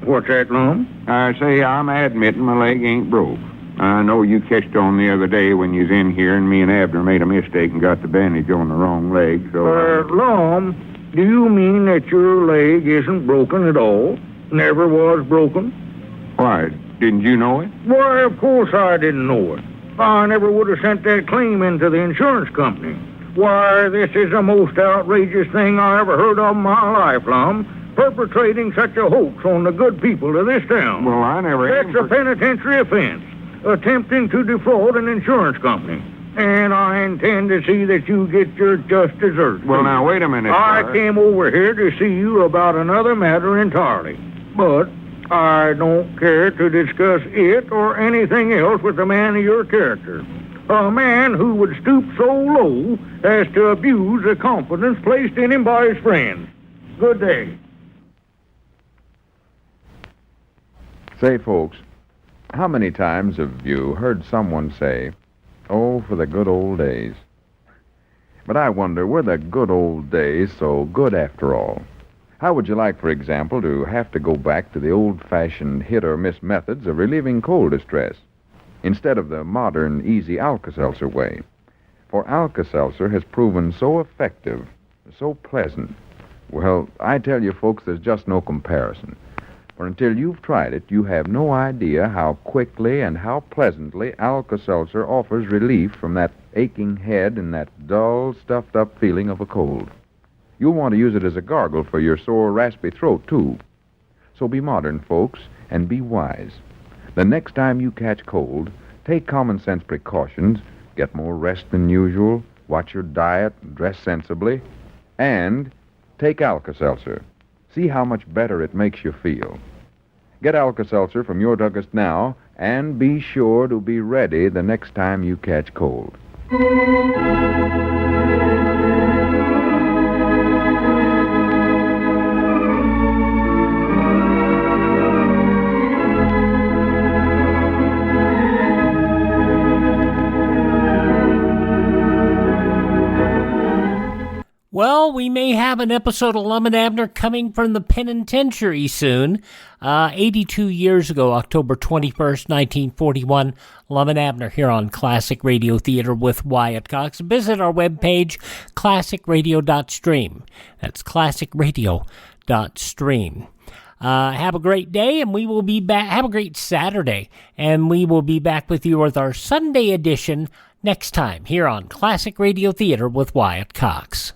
What's that, Lum? I say I'm admitting my leg ain't broke. I know you catched on the other day when you was in here and me and Abner made a mistake and got the bandage on the wrong leg, so... Lum, do you mean that your leg isn't broken at all? Never was broken? Why, didn't you know it? Why, of course I didn't know it. I never would have sent that claim into the insurance company. Why, this is the most outrageous thing I ever heard of in my life, Lum. Perpetrating such a hoax on the good people of this town. Well, I never... That's a penitentiary offense. Attempting to defraud an insurance company. And I intend to see that you get your just desserts. Well, now, wait a minute, I sir. came over here to see you about another matter entirely. But I don't care to discuss it or anything else with a man of your character. A man who would stoop so low as to abuse the confidence placed in him by his friends. Good day. Say, folks, How many times have you heard someone say, "Oh, for the good old days"? But I wonder, were the good old days so good after all? How would you like, for example, to have to go back to the old-fashioned hit-or-miss methods of relieving cold distress instead of the modern, easy Alka-Seltzer way? For Alka-Seltzer has proven so effective, so pleasant. Well, I tell you, folks, there's just no comparison. For until you've tried it, you have no idea how quickly and how pleasantly Alka-Seltzer offers relief from that aching head and that dull, stuffed-up feeling of a cold. You'll want to use it as a gargle for your sore, raspy throat, too. So be modern, folks, and be wise. The next time you catch cold, take common-sense precautions, get more rest than usual, watch your diet, dress sensibly, and take Alka-Seltzer. See how much better it makes you feel. Get Alka-Seltzer from your druggist now, and be sure to be ready the next time you catch cold. Well, we may have an episode of Lum and Abner coming from the penitentiary soon. 82 years ago, October 21st, 1941, Lum and Abner here on Classic Radio Theater with Wyatt Cox. Visit our webpage, classicradio.stream. That's classicradio.stream. Have a great day, and we will be back. Have a great Saturday, and we will be back with you with our Sunday edition next time here on Classic Radio Theater with Wyatt Cox.